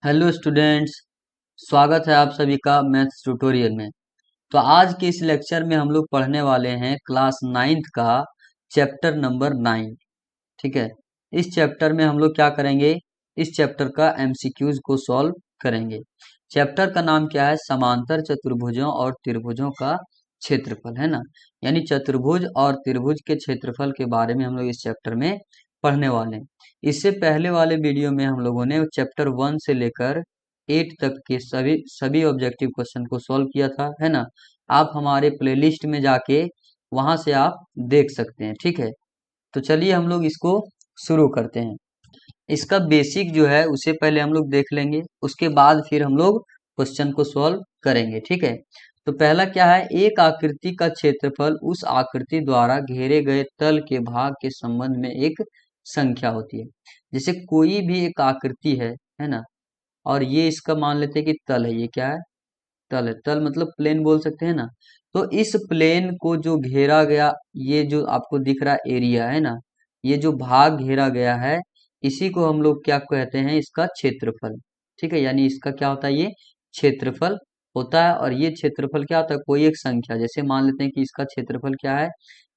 Hello students. स्वागत है आप सभी का मैथ्स ट्यूटोरियल में। तो आज के इस लेक्चर में हम लोग पढ़ने वाले हैं क्लास नाइन्थ का चैप्टर नंबर 9। ठीक है, इस चैप्टर में हम लोग क्या करेंगे, इस चैप्टर का एमसीक्यूज को सॉल्व करेंगे। चैप्टर का नाम क्या है, समांतर चतुर्भुजों और त्रिभुजों का क्षेत्रफल, है ना। यानी चतुर्भुज और त्रिभुज के क्षेत्रफल के बारे में हम लोग इस चैप्टर में पढ़ने वाले हैं। इससे पहले वाले वीडियो में हम लोगों ने चैप्टर 1 से लेकर 8 तक के सभी सभी ऑब्जेक्टिव क्वेश्चन को सॉल्व किया था, है ना। आप हमारे प्लेलिस्ट में जाके वहां से आप देख सकते हैं। ठीक है, तो चलिए हम लोग इसको शुरू करते हैं। इसका बेसिक जो है उसे पहले हम लोग देख लेंगे, उसके बाद फिर हम लोग क्वेश्चन को सॉल्व करेंगे। ठीक है, तो पहला क्या है, एक आकृति का क्षेत्रफल उस आकृति द्वारा घेरे गए तल के भाग के संबंध में एक संख्या होती है। जैसे कोई भी एक आकृति है ना, और ये इसका मान लेते हैं कि तल है। ये क्या है, तल है। तल मतलब प्लेन बोल सकते हैं ना। तो इस प्लेन को जो घेरा गया, ये जो आपको दिख रहा एरिया है ना, ये जो भाग घेरा गया है, इसी को हम लोग क्या कहते हैं, इसका क्षेत्रफल। ठीक है, यानी इसका क्या होता है, ये क्षेत्रफल होता है। और ये क्षेत्रफल क्या होता है, कोई एक संख्या। जैसे मान लेते हैं कि इसका क्षेत्रफल क्या है,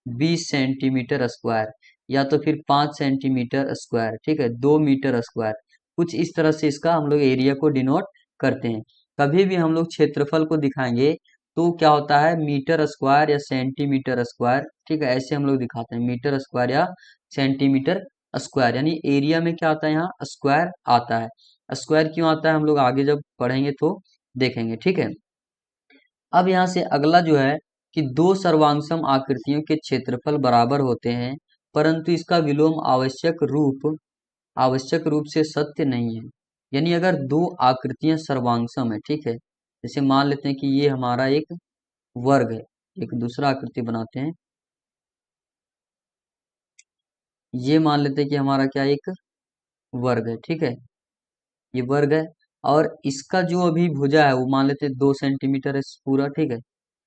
20 सेंटीमीटर स्क्वायर, या तो फिर 5 सेंटीमीटर स्क्वायर। ठीक है, 2 मीटर स्क्वायर। कुछ इस तरह से इसका हम लोग एरिया को डिनोट करते हैं। कभी भी हम लोग क्षेत्रफल को दिखाएंगे तो क्या होता है, मीटर स्क्वायर या सेंटीमीटर स्क्वायर। ठीक है, ऐसे हम लोग दिखाते हैं, मीटर स्क्वायर या सेंटीमीटर स्क्वायर। यानी एरिया में क्या आता है, यहाँ स्क्वायर आता है। स्क्वायर क्यों आता है, हम लोग आगे जब पढ़ेंगे तो देखेंगे। ठीक है, अब यहाँ से अगला जो है कि दो सर्वांगसम आकृतियों के क्षेत्रफल बराबर होते हैं, परंतु इसका विलोम आवश्यक रूप से सत्य नहीं है। यानी अगर दो आकृतियां सर्वांगसम है, ठीक है, जैसे मान लेते हैं कि ये हमारा एक वर्ग है, एक दूसरा आकृति बनाते हैं। ये मान लेते हैं कि हमारा क्या एक वर्ग है। ठीक है, ये वर्ग है, और इसका जो अभी भुजा है वो मान लेते हैं 2 सेंटीमीटर है पूरा। ठीक है,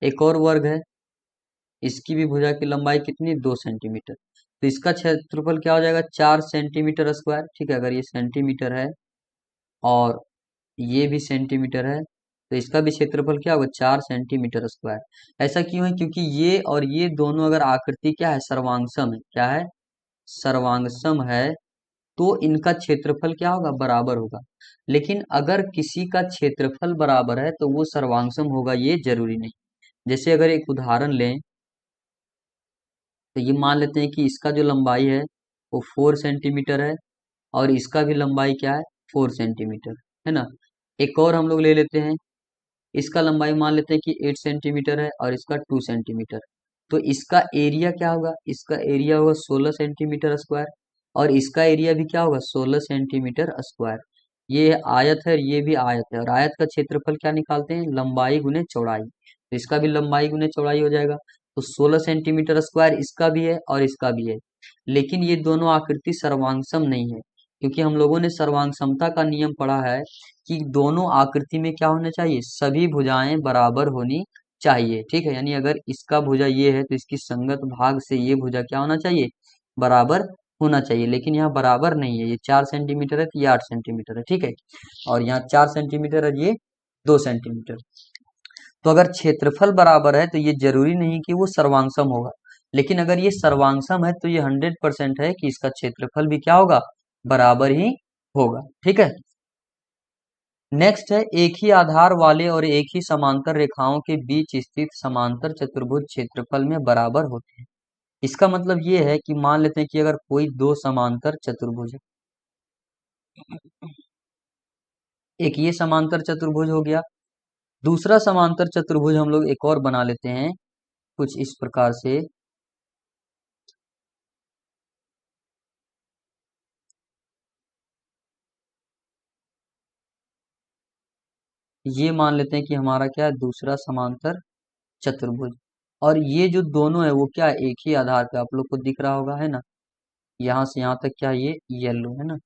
एक और वर्ग है, इसकी भी भुजा की लंबाई कितनी, 2 सेंटीमीटर। तो इसका क्षेत्रफल क्या हो जाएगा, 4 सेंटीमीटर स्क्वायर। ठीक है, अगर ये सेंटीमीटर है और ये भी सेंटीमीटर है, तो इसका भी क्षेत्रफल क्या होगा, 4 सेंटीमीटर स्क्वायर। ऐसा क्यों है, क्योंकि ये और ये दोनों अगर आकृति क्या है, सर्वांगसम है। क्या है, सर्वांगसम है, तो इनका क्षेत्रफल क्या होगा, बराबर होगा। लेकिन अगर किसी का क्षेत्रफल बराबर है तो वो सर्वांगसम होगा, ये जरूरी नहीं। जैसे अगर एक उदाहरण लें, तो ये मान लेते हैं कि इसका जो लंबाई है वो 4 सेंटीमीटर है, और इसका भी लंबाई क्या है, 4 सेंटीमीटर, है ना। एक और हम लोग ले लेते हैं, इसका लंबाई मान लेते हैं कि 8 सेंटीमीटर है और इसका 2 सेंटीमीटर। तो इसका एरिया क्या होगा, इसका एरिया होगा 16 सेंटीमीटर स्क्वायर, और इसका एरिया भी क्या होगा, 16 सेंटीमीटर स्क्वायर। ये आयत है और ये भी आयत है, और आयत का क्षेत्रफल क्या निकालते हैं, लंबाई गुने चौड़ाई। तो इसका भी लंबाई गुने चौड़ाई हो जाएगा। तो 16 सेंटीमीटर स्क्वायर इसका भी है और इसका भी है। लेकिन ये दोनों आकृति सर्वांगसम नहीं है, क्योंकि हम लोगों ने सर्वांगसमता का नियम पढ़ा है कि दोनों आकृति में क्या होना चाहिए, सभी भुजाएं बराबर होनी चाहिए। ठीक है, यानी अगर इसका भुजा ये है तो इसकी संगत भाग से ये भुजा क्या होना चाहिए, बराबर होना चाहिए। लेकिन यहाँ बराबर नहीं है, ये 4 सेंटीमीटर है तो ये 8 सेंटीमीटर है। ठीक है, और यहाँ 4 सेंटीमीटर है, ये 2 सेंटीमीटर। तो अगर क्षेत्रफल बराबर है तो ये जरूरी नहीं कि वो सर्वांगसम होगा। लेकिन अगर ये सर्वांगसम है तो ये 100% है कि इसका क्षेत्रफल भी क्या होगा, बराबर ही होगा। ठीक है, नेक्स्ट है, एक ही आधार वाले और एक ही समांतर रेखाओं के बीच स्थित समांतर चतुर्भुज क्षेत्रफल में बराबर होते हैं। इसका मतलब ये है कि मान लेते हैं कि अगर कोई दो समांतर चतुर्भुज है, एक ये समांतर चतुर्भुज हो गया, दूसरा समांतर चतुर्भुज हम लोग एक और बना लेते हैं कुछ इस प्रकार से। ये मान लेते हैं कि हमारा क्या है, दूसरा समांतर चतुर्भुज। और ये जो दोनों है वो क्या है, एक ही आधार पे, आप लोग को दिख रहा होगा, है ना। यहाँ से यहाँ तक क्या है, ये येलो है ना।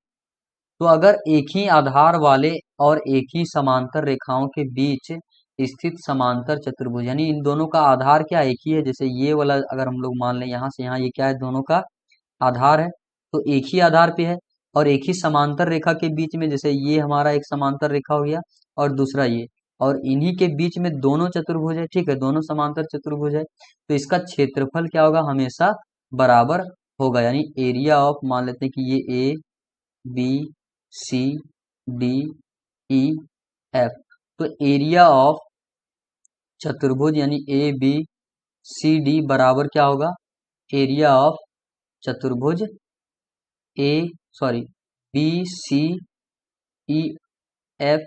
तो अगर एक ही आधार वाले और एक ही समांतर रेखाओं के बीच स्थित समांतर चतुर्भुज, यानी इन दोनों का आधार क्या एक ही है। जैसे ये वाला अगर हम लोग मान लें, यहाँ से यहाँ ये क्या है, दोनों का आधार है, तो एक ही आधार पे है। और एक ही समांतर रेखा के बीच में, जैसे ये हमारा एक समांतर रेखा हो गया और दूसरा ये, और इन्हीं के बीच में दोनों चतुर्भुज है, ठीक है, दोनों समांतर चतुर्भुज है, तो इसका क्षेत्रफल क्या होगा, हमेशा बराबर होगा। यानी एरिया ऑफ, मान लेते हैं कि ये A B C D E F, तो एरिया ऑफ चतुर्भुज यानी ए बी सी डी बराबर क्या होगा, एरिया ऑफ चतुर्भुज A sorry B C E F,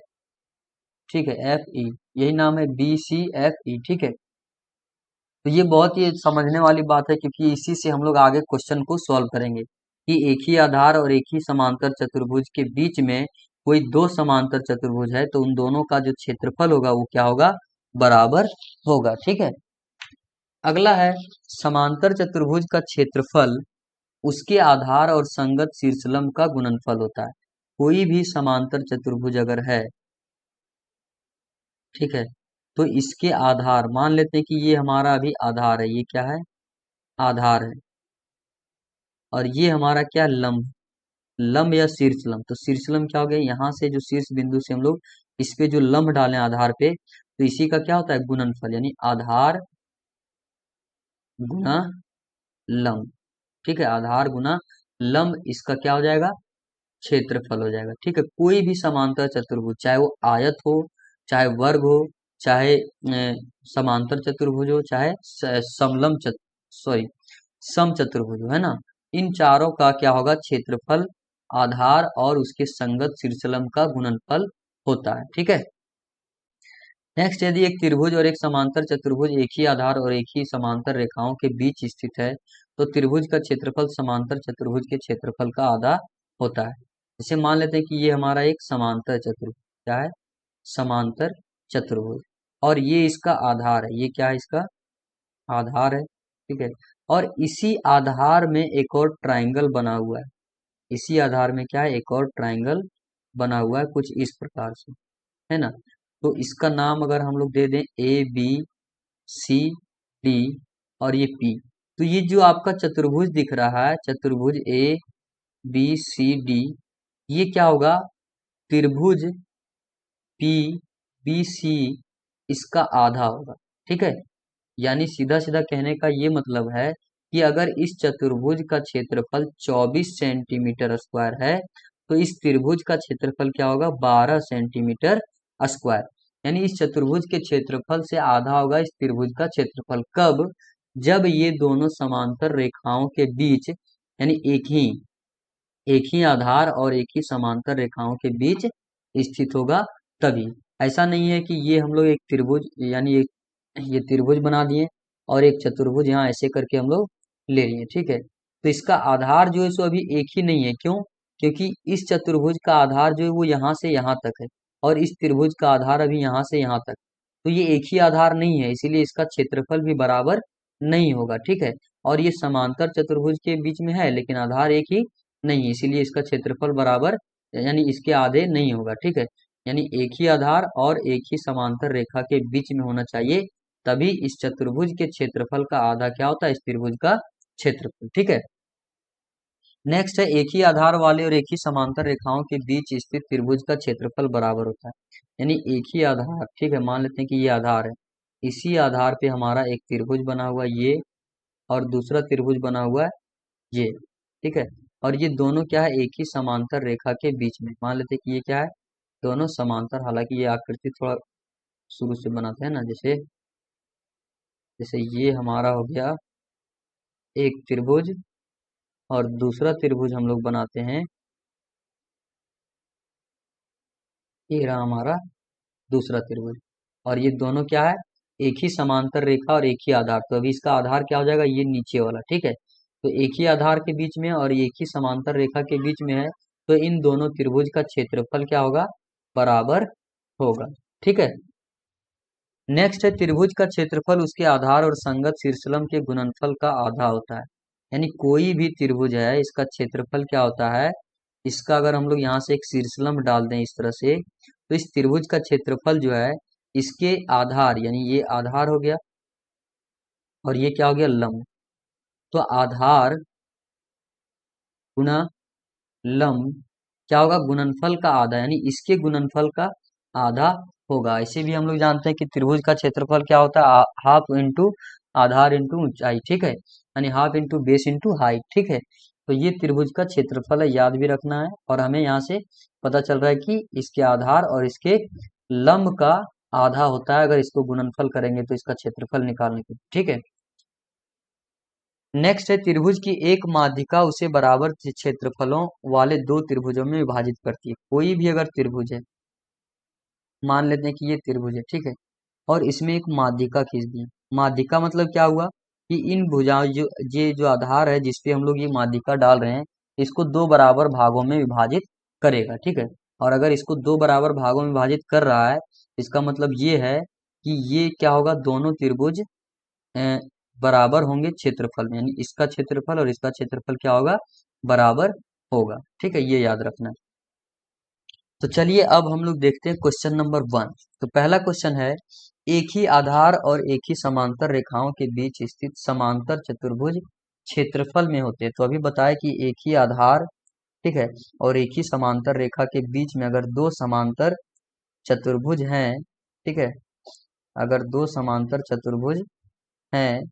ठीक है, एफ ई, यही नाम है, बी सी एफ ई, ठीक है। तो ये बहुत ही समझने वाली बात है, क्योंकि इसी से हम लोग आगे क्वेश्चन को सॉल्व करेंगे कि एक ही आधार और एक ही समांतर चतुर्भुज के बीच में कोई दो समांतर चतुर्भुज है, तो उन दोनों का जो क्षेत्रफल होगा वो क्या होगा, बराबर होगा, ठीक है। अगला है समांतर चतुर्भुज का क्षेत्रफल उसके आधार और संगत शीर्षलंब का गुणनफल होता है। कोई भी समांतर चतुर्भुज अगर है, ठीक है, तो इसके आधार, मान लेते हैं कि ये हमारा अभी आधार है, ये क्या है, आधार है, और ये हमारा क्या है, लंब, लंब या शीर्षलंब। तो शीर्षलंब क्या हो गया, यहाँ से जो शीर्ष बिंदु से हम लोग इस पे जो लंब डालें आधार पे, तो इसी का क्या होता है, गुणनफल, यानी आधार गुना लंब, ठीक है, आधार गुना लंब, इसका क्या हो जाएगा, क्षेत्रफल हो जाएगा, ठीक है। कोई भी समांतर चतुर्भुज, चाहे वो आयत हो, चाहे वर्ग हो, चाहे समांतर चतुर्भुज हो, चाहे समलंब सॉरी सम चतुर्भुज हो, है ना, इन चारों का क्या होगा, क्षेत्रफल आधार और उसके संगत शीर्षलंब का गुणनफल होता है, ठीक है। नेक्स्ट, यदि एक त्रिभुज और एक समांतर चतुर्भुज एक ही आधार और एक ही समांतर रेखाओं के बीच स्थित है, तो त्रिभुज का क्षेत्रफल समांतर चतुर्भुज के क्षेत्रफल का आधा होता है। जैसे मान लेते हैं कि ये हमारा एक समांतर चतुर्भुज, क्या है, समांतर चतुर्भुज, और ये इसका आधार है, ये क्या है, इसका आधार है, ठीक है। और इसी आधार में एक और ट्राइंगल बना हुआ है, इसी आधार में क्या है, एक और ट्राइंगल बना हुआ है कुछ इस प्रकार से, है ना। तो इसका नाम अगर हम लोग दे दें ए बी सी डी और ये पी, तो ये जो आपका चतुर्भुज दिख रहा है, चतुर्भुज ए बी सी डी, ये क्या होगा, त्रिभुज पी बी सी, इसका आधा होगा, ठीक है। यानी सीधा सीधा कहने का ये मतलब है कि अगर इस चतुर्भुज का क्षेत्रफल 24 सेंटीमीटर स्क्वायर है, तो इस त्रिभुज का क्षेत्रफल क्या होगा, 12 सेंटीमीटर स्क्वायर। यानी इस चतुर्भुज के क्षेत्रफल से आधा होगा इस त्रिभुज का क्षेत्रफल, कब, जब ये दोनों समांतर रेखाओं के बीच, यानी एक ही आधार और एक ही समांतर रेखाओं के बीच स्थित होगा, तभी। ऐसा नहीं है कि ये हम लोग एक त्रिभुज, यानी एक ये त्रिभुज बना दिए और एक चतुर्भुज यहाँ ऐसे करके हम लोग ले लिए, ठीक है। तो इसका आधार जो है सो अभी एक ही नहीं है, क्यों, क्योंकि इस चतुर्भुज का आधार जो है वो यहाँ से यहाँ तक है, और इस त्रिभुज का आधार अभी यहाँ से यहाँ तक, तो ये एक ही आधार नहीं है, इसीलिए इसका क्षेत्रफल भी बराबर नहीं होगा, ठीक है। और ये समांतर चतुर्भुज के बीच में है, लेकिन आधार एक ही नहीं है, इसीलिए इसका क्षेत्रफल बराबर, यानी इसके आधे नहीं होगा, ठीक है। यानी एक ही आधार और एक ही समांतर रेखा के बीच में होना चाहिए, तभी इस चतुर्भुज के क्षेत्रफल का आधा क्या होता है, इस त्रिभुज का क्षेत्रफल, ठीक है। नेक्स्ट है, एक ही आधार वाले और एक ही समांतर रेखाओं के बीच स्थित त्रिभुज का क्षेत्रफल बराबर होता है। यानी एक ही आधार, ठीक है, मान लेते हैं कि ये आधार है, इसी आधार पे हमारा एक त्रिभुज बना हुआ है ये, और दूसरा त्रिभुज बना हुआ है ये, ठीक है। और ये दोनों क्या है, एक ही समांतर रेखा के बीच में, मान लेते हैं कि ये क्या है, दोनों समांतर, हालांकि ये आकृति थोड़ा शुरू से बनाते हैं ना, जैसे जैसे ये हमारा हो गया एक त्रिभुज, और दूसरा त्रिभुज हम लोग बनाते हैं, ये रहा हमारा दूसरा त्रिभुज, और ये दोनों क्या है, एक ही समांतर रेखा और एक ही आधार, तो अभी इसका आधार क्या हो जाएगा, ये नीचे वाला, ठीक है। तो एक ही आधार के बीच में और एक ही समांतर रेखा के बीच में है, तो इन दोनों त्रिभुज का क्षेत्रफल क्या होगा, बराबर होगा, ठीक है। नेक्स्ट है, त्रिभुज का क्षेत्रफल उसके आधार और संगत शीर्षलंब के गुणनफल का आधा होता है। यानी कोई भी त्रिभुज है, इसका क्षेत्रफल क्या होता है, इसका अगर हम लोग यहाँ से एक शीर्षलंब डाल दें इस तरह से, तो इस त्रिभुज का क्षेत्रफल जो है, इसके आधार, यानी ये आधार हो गया और ये क्या हो गया, लंब, तो आधार गुना लंब क्या होगा, गुणनफल का आधा, यानी इसके गुणनफल का आधा होगा। इसे भी हम लोग जानते हैं कि त्रिभुज का क्षेत्रफल क्या होता है, हाफ इंटू आधार इंटू ऊंचाई, ठीक है, यानी half into base into height, ठीक है। तो ये त्रिभुज का क्षेत्रफल है, याद भी रखना है। और हमें यहाँ से पता चल रहा है कि इसके आधार और इसके लंब का आधा होता है, अगर इसको गुणनफल करेंगे तो इसका क्षेत्रफल निकालने के, ठीक है। नेक्स्ट है, त्रिभुज की एक माध्यिका उसे बराबर क्षेत्रफलों वाले दो त्रिभुजों में विभाजित करती है। कोई भी अगर त्रिभुज है, मान लेते हैं कि ये त्रिभुज है, ठीक है, और इसमें एक माध्यिका खींच दी। माध्यिका मतलब क्या हुआ कि इन भुजाओं ये जो आधार है जिसपे हम लोग ये माध्यिका डाल रहे हैं, इसको दो बराबर भागों में विभाजित करेगा, ठीक है। और अगर इसको दो बराबर भागों में विभाजित कर रहा है, इसका मतलब ये है कि ये क्या होगा, दोनों त्रिभुज अ, बराबर होंगे क्षेत्रफल में, यानी इसका क्षेत्रफल और इसका क्षेत्रफल क्या होगा, बराबर होगा, ठीक है, ये याद रखना है। तो चलिए अब हम लोग देखते हैं क्वेश्चन नंबर 1। तो पहला क्वेश्चन है, एक ही आधार और एक ही समांतर रेखाओं के बीच स्थित समांतर चतुर्भुज क्षेत्रफल में होते हैं। तो अभी बताया कि एक ही आधार, ठीक है, और एक ही समांतर रेखा के बीच में अगर दो समांतर चतुर्भुज हैं, ठीक है, अगर दो समांतर चतुर्भुज हैं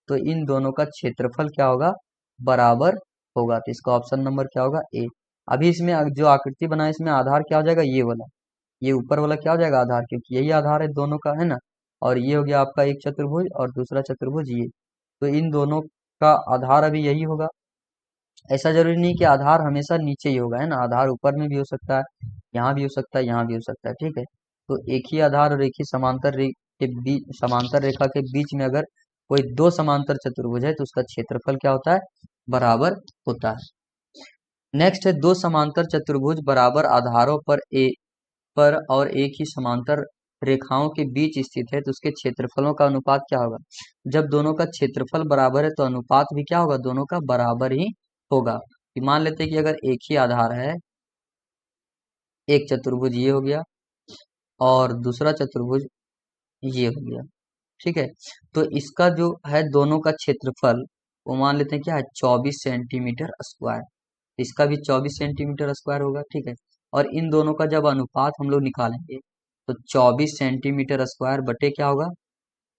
तो इन दोनों का क्षेत्रफल क्या होगा, बराबर होगा। तो इसका ऑप्शन नंबर क्या होगा, ए। अभी इसमें जो आकृति बना है इसमें आधार क्या हो जाएगा, ये वाला, ये ऊपर वाला क्या हो जाएगा आधार, क्योंकि यही आधार है दोनों का, है ना। और ये हो गया आपका एक चतुर्भुज और दूसरा चतुर्भुज ये। तो इन दोनों का आधार अभी यही होगा। ऐसा जरूरी नहीं कि आधार हमेशा नीचे ही होगा, है ना, आधार ऊपर में भी हो सकता है, यहाँ भी हो सकता है, यहाँ भी हो सकता है, ठीक है। तो एक ही आधार और एक ही समांतर रेखा के बीच में अगर कोई दो समांतर चतुर्भुज है तो उसका क्षेत्रफल क्या होता है, बराबर होता है। नेक्स्ट है, दो समांतर चतुर्भुज बराबर आधारों पर और एक ही समांतर रेखाओं के बीच स्थित है तो उसके क्षेत्रफलों का अनुपात क्या होगा। जब दोनों का क्षेत्रफल बराबर है तो अनुपात भी क्या होगा, दोनों का बराबर ही होगा। कि मान लेते हैं कि अगर एक ही आधार है, एक चतुर्भुज ये हो गया और दूसरा चतुर्भुज ये हो गया, ठीक है। तो इसका जो है दोनों का क्षेत्रफल, वो मान लेते हैं क्या है, 24 सेंटीमीटर स्क्वायर। इसका भी 24 सेंटीमीटर स्क्वायर होगा, ठीक है। और इन दोनों का जब अनुपात हम लोग निकालेंगे तो 24 सेंटीमीटर स्क्वायर बटे क्या होगा,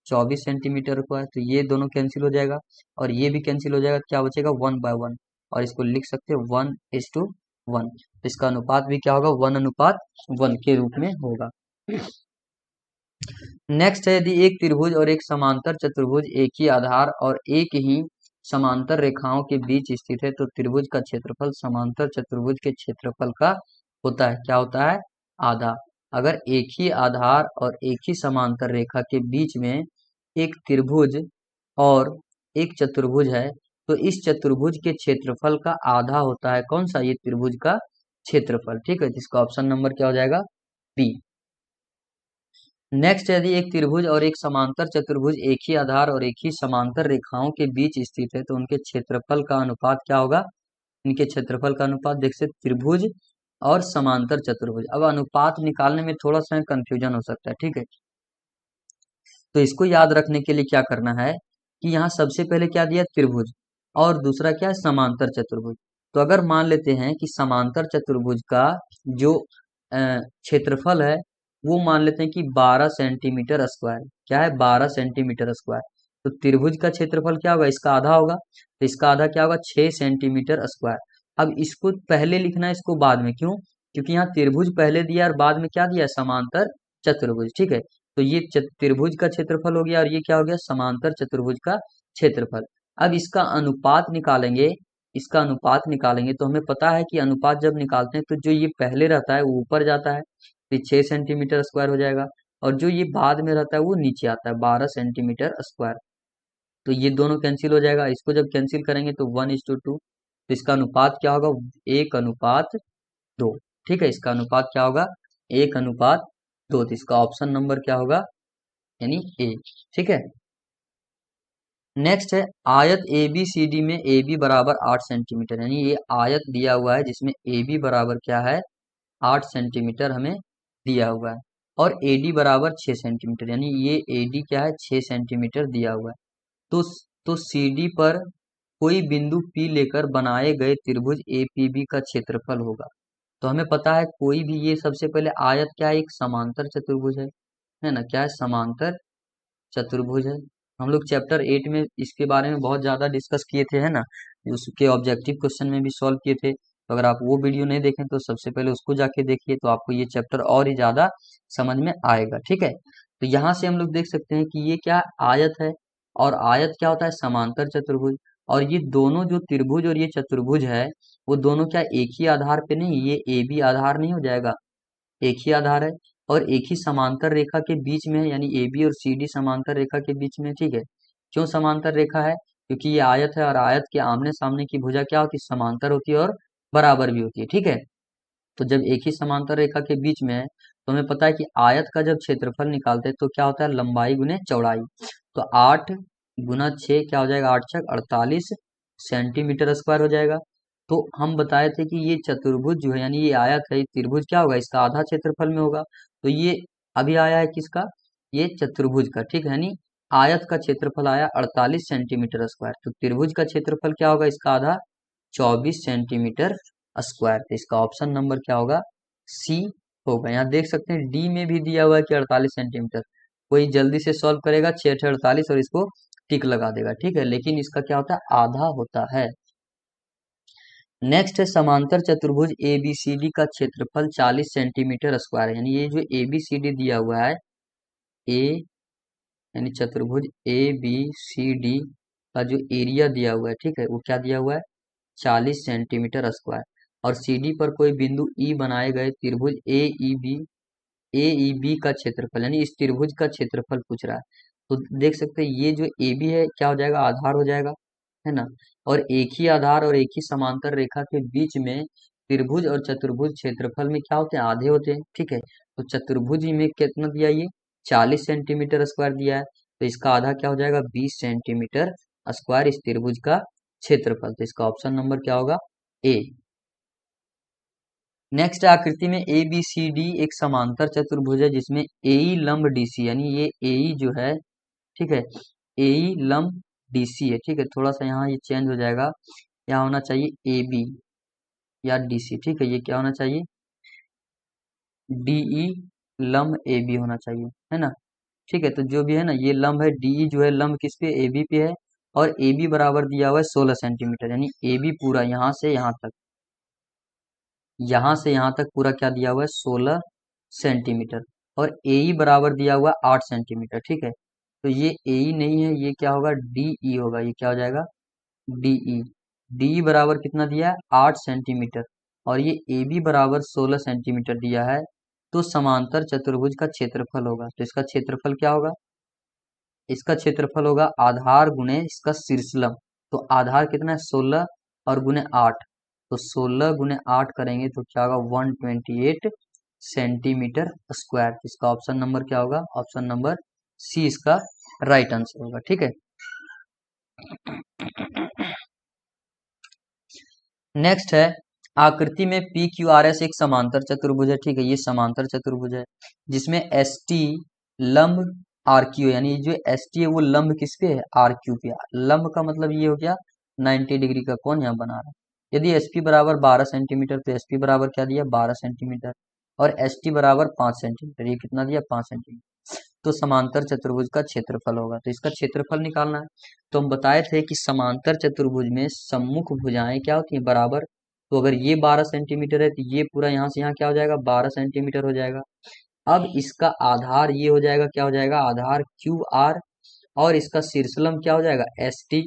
24 सेंटीमीटर स्क्वायर। तो ये दोनों कैंसिल हो जाएगा और ये भी कैंसिल हो जाएगा, क्या बचेगा, 1/1। और इसको लिख सकते हैं 1:1। इसका अनुपात भी क्या होगा, 1:1 के रूप में होगा। नेक्स्ट है, यदि एक त्रिभुज और एक समांतर चतुर्भुज एक ही आधार और एक ही समांतर रेखाओं के बीच स्थित है तो त्रिभुज का क्षेत्रफल समांतर चतुर्भुज के क्षेत्रफल का होता है, क्या होता है, आधा। अगर एक ही आधार और एक ही समांतर रेखा के बीच में एक त्रिभुज और एक चतुर्भुज है तो इस चतुर्भुज के क्षेत्रफल का आधा होता है कौन सा, ये त्रिभुज का क्षेत्रफल, ठीक है। जिसका ऑप्शन नंबर क्या हो जाएगा, बी। नेक्स्ट, यदि एक त्रिभुज और एक समांतर चतुर्भुज एक ही आधार और एक ही समांतर रेखाओं के बीच स्थित है तो उनके क्षेत्रफल का अनुपात क्या होगा। इनके क्षेत्रफल का अनुपात देख सकते, त्रिभुज और समांतर चतुर्भुज। अब अनुपात निकालने में थोड़ा सा कंफ्यूजन हो सकता है, ठीक है। तो इसको याद रखने के लिए क्या करना है कि यहाँ सबसे पहले क्या दिया, त्रिभुज, और दूसरा क्या है, समांतर चतुर्भुज। तो अगर मान लेते हैं कि समांतर चतुर्भुज का जो क्षेत्रफल है वो मान लेते हैं कि 12 सेंटीमीटर स्क्वायर, क्या है, 12 सेंटीमीटर स्क्वायर। तो त्रिभुज का क्षेत्रफल क्या होगा, इसका आधा होगा, तो इसका आधा क्या होगा, 6 सेंटीमीटर स्क्वायर। अब इसको पहले लिखना है, इसको बाद में, क्यों, क्योंकि यहाँ त्रिभुज पहले दिया और बाद में क्या दिया, समांतर चतुर्भुज, ठीक है। तो ये त्रिभुज का क्षेत्रफल हो गया और ये क्या हो गया, समांतर चतुर्भुज का क्षेत्रफल। अब इसका अनुपात निकालेंगे, इसका अनुपात निकालेंगे तो हमें पता है कि अनुपात जब निकालते हैं तो जो ये पहले रहता है वो ऊपर जाता है, तो 6 सेंटीमीटर स्क्वायर हो जाएगा, और जो ये बाद में रहता है वो नीचे आता है, 12 सेंटीमीटर स्क्वायर। तो ये दोनों कैंसिल हो जाएगा, इसको जब कैंसिल करेंगे तो 1:2। तो इसका अनुपात क्या होगा, 1:2, ठीक है। इसका अनुपात क्या होगा, 1:2। तो इसका ऑप्शन नंबर क्या होगा, यानी ए, ठीक है। नेक्स्ट है, आयत ए बी सी डी में ए बी बराबर 8 सेंटीमीटर, यानी ये आयत दिया हुआ है जिसमें ए बी बराबर क्या है, 8 सेंटीमीटर हमें दिया हुआ है, और ए डी बराबर 6 सेंटीमीटर, यानी ये ए डी क्या है, 6 सेंटीमीटर दिया हुआ है। तो तो सी डी पर कोई बिंदु P लेकर बनाए गए त्रिभुज APB का क्षेत्रफल होगा। तो हमें पता है कोई भी, ये सबसे पहले आयत क्या है, एक समांतर चतुर्भुज है ना, क्या है, समांतर चतुर्भुज है। हम लोग चैप्टर 8 में इसके बारे में बहुत ज्यादा डिस्कस किए थे, है ना, उसके ऑब्जेक्टिव क्वेश्चन में भी सॉल्व किए थे। तो अगर आप वो वीडियो नहीं देखें तो सबसे पहले उसको जाके देखिए, तो आपको ये चैप्टर और ही ज्यादा समझ में आएगा। ठीक है, तो यहाँ से हम लोग देख सकते हैं कि ये क्या आयत है, और आयत क्या होता है, समांतर चतुर्भुज। और ये दोनों जो त्रिभुज और ये चतुर्भुज है, वो दोनों क्या एक ही आधार पे नहीं, ये ए बी आधार नहीं हो जाएगा, एक ही आधार है और एक ही समांतर रेखा के बीच में है, यानी ए बी और सी डी समांतर रेखा के बीच में। ठीक है, क्यों समांतर रेखा है, क्योंकि ये आयत है और आयत के आमने सामने की भुजा क्या होती है, समांतर होती है और बराबर भी होती है। ठीक है, तो जब एक ही समांतर रेखा के बीच में है, तो हमें पता है कि आयत का जब क्षेत्रफल निकालते हैं तो क्या होता है, लंबाई गुने चौड़ाई। तो 8 गुना 6 क्या हो जाएगा, 8×6 = 48 सेंटीमीटर स्क्वायर हो जाएगा। तो हम बताए थे कि ये चतुर्भुज जो है, यानी ये आयत है, ये त्रिभुज क्या होगा, इसका आधा क्षेत्रफल में होगा। तो ये अभी आया है किसका, ये चतुर्भुज का। ठीक है, यानी आयत का क्षेत्रफल आया 48 सेंटीमीटर स्क्वायर, तो त्रिभुज का क्षेत्रफल क्या होगा, इसका आधा 24 सेंटीमीटर स्क्वायर। तो इसका ऑप्शन नंबर क्या होगा, सी होगा। यहाँ देख सकते हैं डी में भी दिया हुआ है कि 48 सेंटीमीटर। कोई जल्दी से सॉल्व करेगा 6×48 और इसको टिक लगा देगा। ठीक है, लेकिन इसका क्या होता है, आधा होता है। नेक्स्ट है समांतर चतुर्भुज ए बी सी डी का क्षेत्रफल 40 सेंटीमीटर स्क्वायर है। यानी ये जो ए बी सी डी दिया हुआ है, ए यानी चतुर्भुज ए बी सी डी का जो एरिया दिया हुआ है, ठीक है, वो क्या दिया हुआ है, 40 सेंटीमीटर स्क्वायर। और सी डी पर कोई बिंदु ई बनाए गए त्रिभुज ए ई बी का क्षेत्रफल, यानी इस त्रिभुज का क्षेत्रफल पूछ रहा है। तो देख सकते हैं ये जो ए बी है क्या हो जाएगा, आधार हो जाएगा, है ना। और एक ही आधार और एक ही समांतर रेखा के बीच में त्रिभुज और चतुर्भुज क्षेत्रफल में क्या होते हैं, आधे होते हैं। ठीक है, तो चतुर्भुज में कितना दिया, ये 40 सेंटीमीटर स्क्वायर दिया है, तो इसका आधा क्या हो जाएगा, 20 सेंटीमीटर स्क्वायर इस त्रिभुज का क्षेत्रफल। तो इसका ऑप्शन नंबर क्या होगा, ए। नेक्स्ट आकृति में ए बी सी डी एक समांतर चतुर्भुज है जिसमें एई लंब डीसी, यानी ये एई जो है, ठीक है, एई लंब डीसी है। ठीक है, थोड़ा सा यहाँ ये चेंज हो जाएगा, यहाँ होना चाहिए ए बी या डीसी। ठीक है, ये क्या होना चाहिए, डीई लंब ए बी होना चाहिए, है ना। ठीक है, तो जो भी है ना, ये लंब है, डीई जो है लंब किस पे, ए बी पे है। और ए बी बराबर दिया हुआ है 16 सेंटीमीटर, यानी ए बी पूरा यहाँ से यहाँ तक, यहाँ से यहाँ तक पूरा क्या दिया हुआ है, 16 सेंटीमीटर। और एई बराबर दिया हुआ है 8 सेंटीमीटर। ठीक है, तो ये एई नहीं है, ये क्या होगा, डीई होगा, ये क्या हो जाएगा, डीई। डी बराबर कितना दिया है, 8 सेंटीमीटर, और ये ए बी बराबर 16 सेंटीमीटर दिया है। तो समांतर चतुर्भुज का क्षेत्रफल होगा, तो इसका क्षेत्रफल क्या होगा, इसका क्षेत्रफल होगा आधार गुने इसका शीर्षलम। तो आधार कितना है, 16 और गुने 8, तो 16 गुने 8 करेंगे तो क्या होगा, 128 सेंटीमीटर स्क्वायर। इसका ऑप्शन नंबर क्या होगा, ऑप्शन नंबर सी इसका राइट आंसर होगा। ठीक है, नेक्स्ट है आकृति में पी क्यू आर एस एक समांतर चतुर्भुज है। ठीक है, ये समांतर चतुर्भुज है जिसमें एस टी लंब आर क्यू, यानी जो एस टी है वो लंब किस पे है, आर क्यू पे। लंब का मतलब ये हो गया 90 डिग्री का कोण यहाँ बना रहा है। यदि एस पी बराबर 12 सेंटीमीटर तो एस पी बराबर क्या दिया, 12 सेंटीमीटर। और एस टी बराबर 5 सेंटीमीटर, ये कितना दिया, 5 सेंटीमीटर। तो समांतर चतुर्भुज का क्षेत्रफल होगा, तो इसका क्षेत्रफल निकालना है। तो हम बताए थे कि समांतर चतुर्भुज में सम्मुख भुजाएं क्या होती हैं, बराबर। तो अगर ये 12 सेंटीमीटर है तो ये पूरा यहाँ से यहाँ क्या हो जाएगा, 12 सेंटीमीटर हो जाएगा। अब इसका आधार ये हो जाएगा, क्या हो जाएगा, आधार क्यू आर, और इसका शीर्षलम क्या हो जाएगा, एस टी।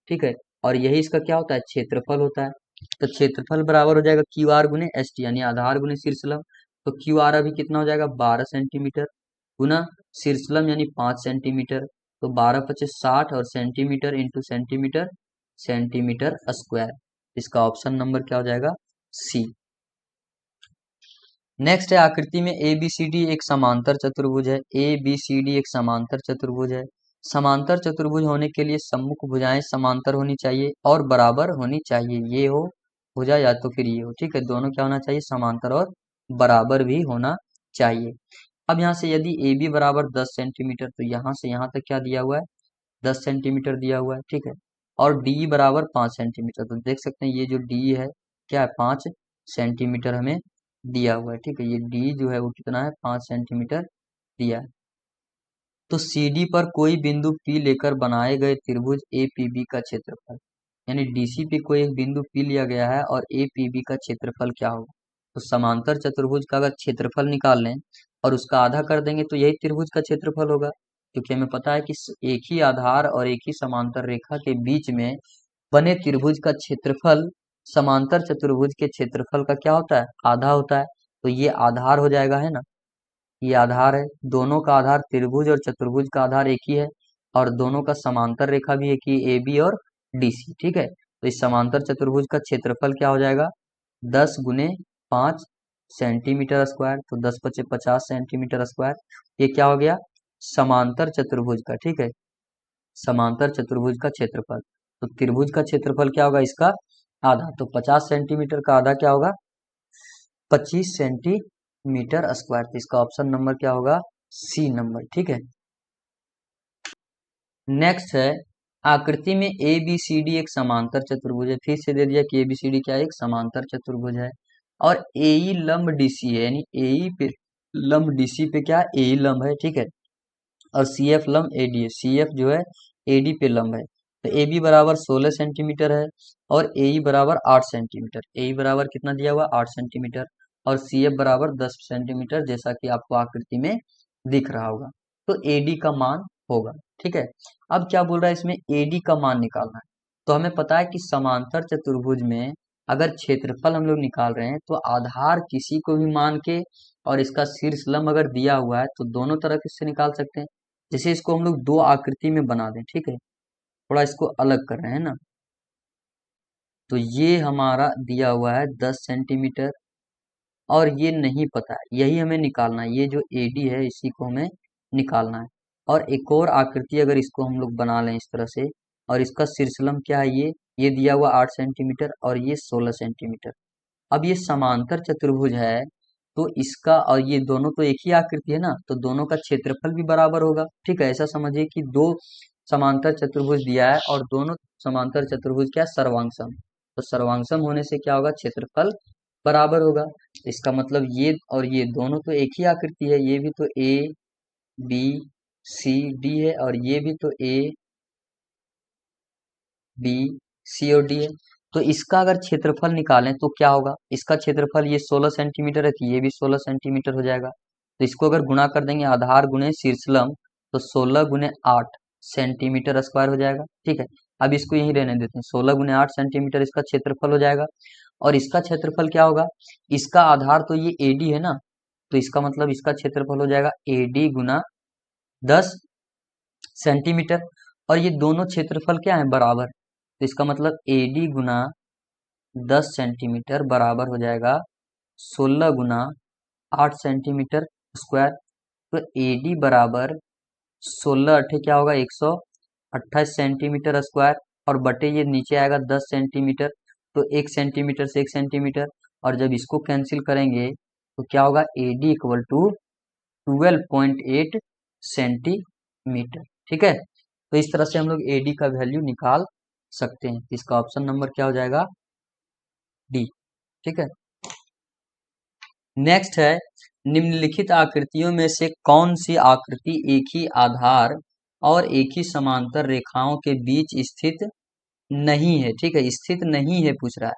ठीक है, और यही इसका क्या होता है, क्षेत्रफल होता है। तो क्षेत्रफल बराबर हो जाएगा क्यू आर गुने एस टी, यानी आधार गुने शीर्षलम। तो क्यू आर अभी कितना हो जाएगा, 12 सेंटीमीटर, गुना शीर्षलम यानी 5 सेंटीमीटर। तो 12×5 = 60 और centimetre into centimetre, centimetre square. इसका ऑप्शन नंबर क्या हो जाएगा, सी। नेक्स्ट है आकृति में ए बी सी डी एक समांतर चतुर्भुज है। ए बी सी डी एक समांतर चतुर्भुज है। समांतर चतुर्भुज होने के लिए सम्मुख भुजाएं समांतर होनी चाहिए और बराबर होनी चाहिए। ये हो भुजा या तो फिर ये हो। ठीक है, दोनों क्या होना चाहिए, समांतर और बराबर भी होना चाहिए। अब यहाँ से यदि ए बी बराबर 10 सेंटीमीटर, तो यहाँ से यहाँ तक क्या दिया हुआ है, 10 सेंटीमीटर दिया हुआ है। ठीक है, और डी बराबर 5 सेंटीमीटर। तो देख सकते हैं ये जो डी है क्या है, 5 सेंटीमीटर हमें दिया हुआ है। ठीक है, ये डी जो है वो कितना है, 5 सेंटीमीटर दिया है। तो सी डी पर कोई बिंदु पी लेकर बनाए गए त्रिभुज ए पी बी का क्षेत्रफल, यानी डीसी पे कोई एक बिंदु पी लिया गया है और ए पी बी का क्षेत्रफल क्या होगा। तो समांतर चतुर्भुज का अगर क्षेत्रफल निकाल लें और उसका आधा कर देंगे तो यही त्रिभुज का क्षेत्रफल होगा, क्योंकि हमें पता है कि एक ही आधार और एक ही समांतर रेखा के बीच में बने त्रिभुज का क्षेत्रफल समांतर चतुर्भुज के क्षेत्रफल का क्या होता है, आधा होता है। तो ये आधार हो जाएगा, है ना, ये आधार है। दोनों का आधार त्रिभुज और चतुर्भुज का आधार एक ही है, और दोनों का समांतर रेखा भी एक ही, ए बी और डी सी। ठीक है, तो इस समांतर चतुर्भुज का क्षेत्रफल क्या हो जाएगा, 10 × 5 सेंटीमीटर स्क्वायर। तो 10×5 = 50 सेंटीमीटर स्क्वायर। ये क्या हो गया, समांतर चतुर्भुज का, ठीक है, समांतर चतुर्भुज का क्षेत्रफल। तो त्रिभुज का क्षेत्रफल क्या होगा, इसका आधा। तो 50 सेंटीमीटर का आधा क्या होगा, 25 सेंटीमीटर स्क्वायर। तो इसका ऑप्शन नंबर क्या होगा, सी नंबर। ठीक है, नेक्स्ट है, आकृति में ए बी सी डी एक समांतर चतुर्भुज है। फिर से दे दिया कि ए बी सी डी क्या है, एक समांतर चतुर्भुज है। और ए ई लंब डी सी है, यानी ए ई पे लंब डी सी पे क्या है, ए ई लंब है। ठीक है, और सी एफ लंब ए डी है, सी एफ जो है ए डी पे लंब है। तो ए बी बराबर 16 सेंटीमीटर है और ए ई बराबर 8 सेंटीमीटर। ए ई बराबर कितना दिया हुआ, 8 सेंटीमीटर, और सी एफ बराबर 10 सेंटीमीटर, जैसा कि आपको आकृति में दिख रहा होगा। तो ए डी का मान होगा। ठीक है, अब क्या बोल रहा है इसमें, ए डी का मान निकालना है। तो हमें पता है कि समांतर चतुर्भुज में अगर क्षेत्रफल हम लोग निकाल रहे हैं तो आधार किसी को भी मान के और इसका शीर्ष लंब अगर दिया हुआ है तो दोनों तरफ इससे निकाल सकते हैं। जैसे इसको हम लोग दो आकृति में बना दें, ठीक है, थोड़ा इसको अलग कर रहे हैं ना। तो ये हमारा दिया हुआ है 10 सेंटीमीटर, और ये नहीं पता है, यही हमें निकालना है। ये जो एडी है इसी को हमें निकालना है। और एक और आकृति अगर इसको हम लोग बना लें इस तरह से, और इसका शीर्षलंब क्या है, ये दिया हुआ 8 सेंटीमीटर और ये 16 सेंटीमीटर। अब ये समांतर चतुर्भुज है, तो इसका और ये दोनों तो एक ही आकृति है ना, तो दोनों का क्षेत्रफल भी बराबर होगा। ठीक है, ऐसा समझिए कि दो समांतर चतुर्भुज दिया है और दोनों समांतर चतुर्भुज क्या है, सर्वांगसम। तो सर्वांगसम होने से क्या होगा, क्षेत्रफल बराबर होगा। इसका मतलब ये और ये दोनों तो एक ही आकृति है, ये भी तो ए बी सी डी है और ये भी तो ए बी सी और डी है। तो इसका अगर क्षेत्रफल निकालें तो क्या होगा, इसका क्षेत्रफल ये 16 सेंटीमीटर है तो ये भी 16 सेंटीमीटर हो जाएगा। तो इसको अगर गुणा कर देंगे आधार गुणे शीर्षलंब, तो 16 × 8 सेंटीमीटर स्क्वायर हो जाएगा। ठीक है, अब इसको यही रहने देते हैं, 16 × 8 सेंटीमीटर इसका क्षेत्रफल हो जाएगा। और इसका क्षेत्रफल क्या होगा, इसका आधार तो ये एडी है ना, तो इसका मतलब इसका क्षेत्रफल हो जाएगा एडी गुना 10 सेंटीमीटर। और ये दोनों क्षेत्रफल क्या है, बराबर। तो इसका मतलब एडी गुना 10 सेंटीमीटर बराबर हो जाएगा 16 × 8 सेंटीमीटर स्क्वायर। तो एडी बराबर 16 × 8 क्या होगा, 128 सेंटीमीटर स्क्वायर, और बटे ये नीचे आएगा 10 सेंटीमीटर, तो 1 सेंटीमीटर से 1 सेंटीमीटर, और जब इसको कैंसिल करेंगे तो क्या होगा, एडी इक्वल टू 12.8 सेंटीमीटर। ठीक है, तो इस तरह से हम लोग एडी का वैल्यू निकाल सकते हैं। इसका ऑप्शन नंबर क्या हो जाएगा, डी। ठीक है, नेक्स्ट है, निम्नलिखित आकृतियों में से कौन सी आकृति एक ही आधार और एक ही समांतर रेखाओं के बीच स्थित नहीं है। ठीक है, स्थित नहीं है पूछ रहा है।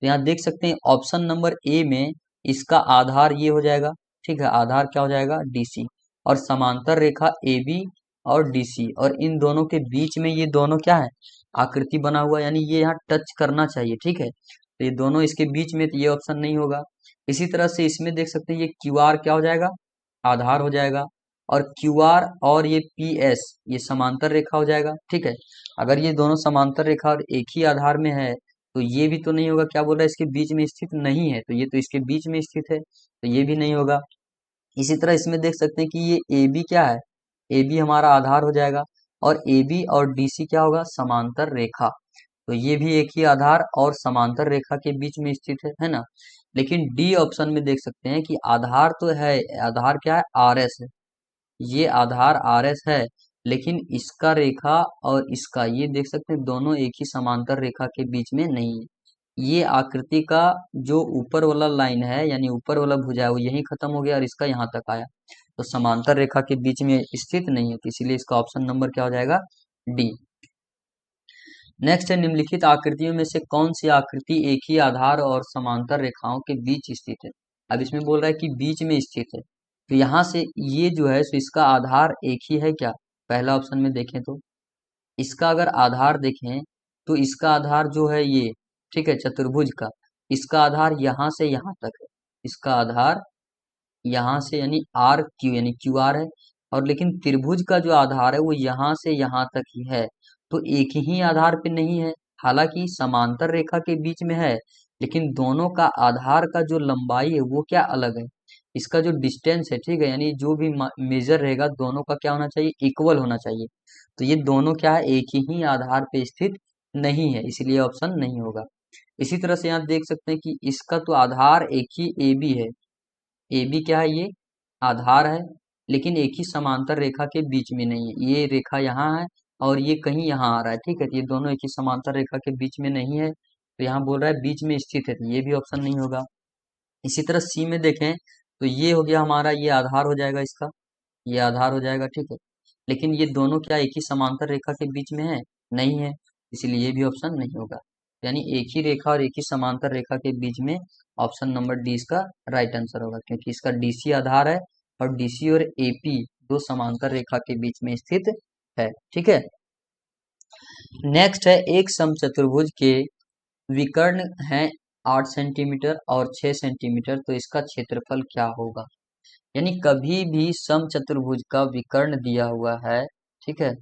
तो यहाँ देख सकते हैं ऑप्शन नंबर ए में इसका आधार ये हो जाएगा। ठीक है, आधार क्या हो जाएगा, डीसी, और समांतर रेखा ए बी और डीसी, और इन दोनों के बीच में ये दोनों क्या है, आकृति बना हुआ, यानी ये यहाँ टच करना चाहिए। ठीक है, तो ये दोनों इसके बीच में, तो ये ऑप्शन नहीं होगा। इसी तरह से इसमें देख सकते हैं ये क्यू आर क्या हो जाएगा, आधार हो जाएगा, और क्यू आर और ये पी एस ये समांतर रेखा हो जाएगा। ठीक है, अगर ये दोनों समांतर रेखा और एक ही आधार में है तो ये भी तो नहीं होगा, क्या बोल रहा है, इसके बीच में स्थित नहीं है, तो ये तो इसके बीच में स्थित है, तो ये भी नहीं होगा। इसी तरह इसमें देख सकते हैं कि ये ए बी क्या है, ए बी हमारा आधार हो जाएगा, और ए बी और डी सी क्या होगा, समांतर रेखा, तो ये भी एक ही आधार और समांतर रेखा के बीच में स्थित है ना। लेकिन डी ऑप्शन में देख सकते हैं कि आधार तो है, आधार क्या है, आर एस है, ये आधार आर एस है, लेकिन इसका रेखा और इसका ये देख सकते हैं दोनों एक ही समांतर रेखा के बीच में नहीं है। ये आकृति का जो ऊपर वाला लाइन है यानी ऊपर वाला भुजा है वो यहीं खत्म हो गया और इसका यहाँ तक आया, तो समांतर रेखा के बीच में स्थित नहीं है, तो इसीलिए इसका ऑप्शन नंबर क्या हो जाएगा, डी। नेक्स्ट है निम्नलिखित आकृतियों में से कौन सी आकृति एक ही आधार और समांतर रेखाओं के बीच स्थित है। अब इसमें बोल रहा है कि बीच में स्थित है, तो यहाँ से ये जो है सो इसका आधार एक ही है क्या, पहला ऑप्शन में देखें तो इसका अगर आधार देखें तो इसका आधार जो है ये, ठीक है, चतुर्भुज का इसका आधार यहाँ से यहाँ तक है, इसका आधार यहाँ से यानी आर क्यू यानी क्यू आर है, और लेकिन त्रिभुज का जो आधार है वो यहाँ से यहाँ तक ही है, तो एक ही आधार पे नहीं है। हालांकि समांतर रेखा के बीच में है, लेकिन दोनों का आधार का जो लंबाई है वो क्या अलग है, इसका जो डिस्टेंस है, ठीक है, यानी जो भी मेजर रहेगा दोनों का क्या होना चाहिए, इक्वल होना चाहिए। तो ये दोनों क्या है, एक ही आधार पे स्थित नहीं है, इसलिए ऑप्शन नहीं होगा। इसी तरह से यहाँ देख सकते हैं कि इसका तो आधार एक ही ए बी है, ए बी क्या है, ये आधार है, लेकिन एक ही समांतर रेखा के बीच में नहीं है, ये रेखा यहाँ है और ये कहीं यहाँ आ रहा है, ठीक है, तो ये दोनों एक ही समांतर रेखा के बीच में नहीं है, तो यहाँ बोल रहा है बीच में स्थित है, तो ये भी ऑप्शन नहीं होगा। इसी तरह सी में देखें तो ये हो गया हमारा, ये आधार हो जाएगा इसका, ये आधार हो जाएगा, ठीक है, लेकिन ये दोनों क्या एक ही समांतर रेखा के बीच में है, नहीं है, इसलिए ये भी ऑप्शन नहीं होगा। यानी एक ही रेखा और एक ही समांतर रेखा के बीच में ऑप्शन नंबर डी इसका राइट आंसर होगा, क्योंकि इसका डीसी आधार है और डीसी और एपी दो समांतर रेखा के बीच में स्थित है, ठीक है। नेक्स्ट है एक समचतुर्भुज के विकर्ण हैं 8 सेंटीमीटर और 6 सेंटीमीटर, तो इसका क्षेत्रफल क्या होगा। यानी कभी भी समचतुर्भुज का विकर्ण दिया हुआ है, ठीक है,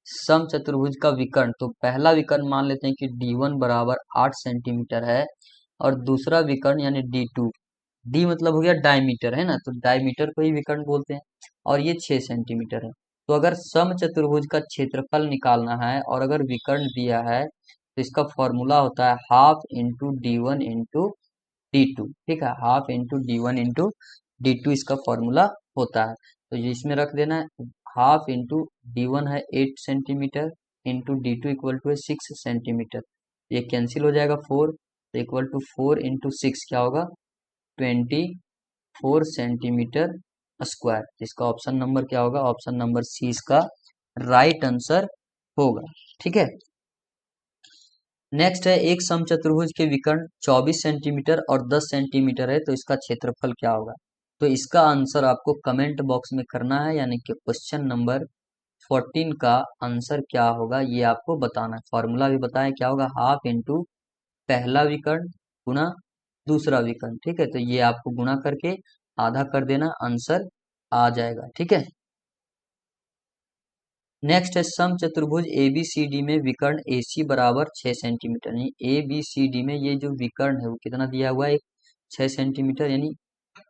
समचतुर्भुज का विकर्ण, तो पहला विकर्ण मान लेते हैं कि D1 बराबर 8 सेंटीमीटर है और दूसरा विकर्ण यानी D2, डी मतलब हो गया डायमीटर है ना, तो डायमीटर को ही विकर्ण बोलते हैं, और ये 6 सेंटीमीटर है। तो अगर समचतुर्भुज का क्षेत्रफल निकालना है और अगर विकर्ण दिया है तो इसका फॉर्मूला होता है half into D1 into D2, ठीक है, half into D1 into D2 इसका फॉर्मूला होता है। तो ये इसमें रख देना है, हाफ इंटू D1 है 8 centimetre into D2 equal to है 6 सेंटीमीटर, ये कैंसिल हो जाएगा 4, तो इक्वल टू 4 इंटू 6 क्या होगा, 24 सेंटीमीटर स्क्वायर। इसका ऑप्शन नंबर क्या होगा, ऑप्शन नंबर सी इसका राइट आंसर होगा, ठीक है। नेक्स्ट है एक समचतुर्भुज के विकर्ण 24 सेंटीमीटर और 10 सेंटीमीटर है, तो इसका क्षेत्रफल क्या होगा। तो इसका आंसर आपको कमेंट बॉक्स में करना है, यानी कि क्वेश्चन नंबर 14 का आंसर क्या होगा ये आपको बताना है। फॉर्मूला भी बताया क्या होगा, हाफ इंटू पहला विकर्ण गुना दूसरा विकर्ण, ठीक है, तो ये आपको गुणा करके आधा कर देना, आंसर आ जाएगा, ठीक है। नेक्स्ट है समचतुर्भुज ABCD में विकर्ण AC बराबर 6 सेंटीमीटर, यानी ABCD में ये जो विकर्ण है वो कितना दिया हुआ है, 6 सेंटीमीटर, यानी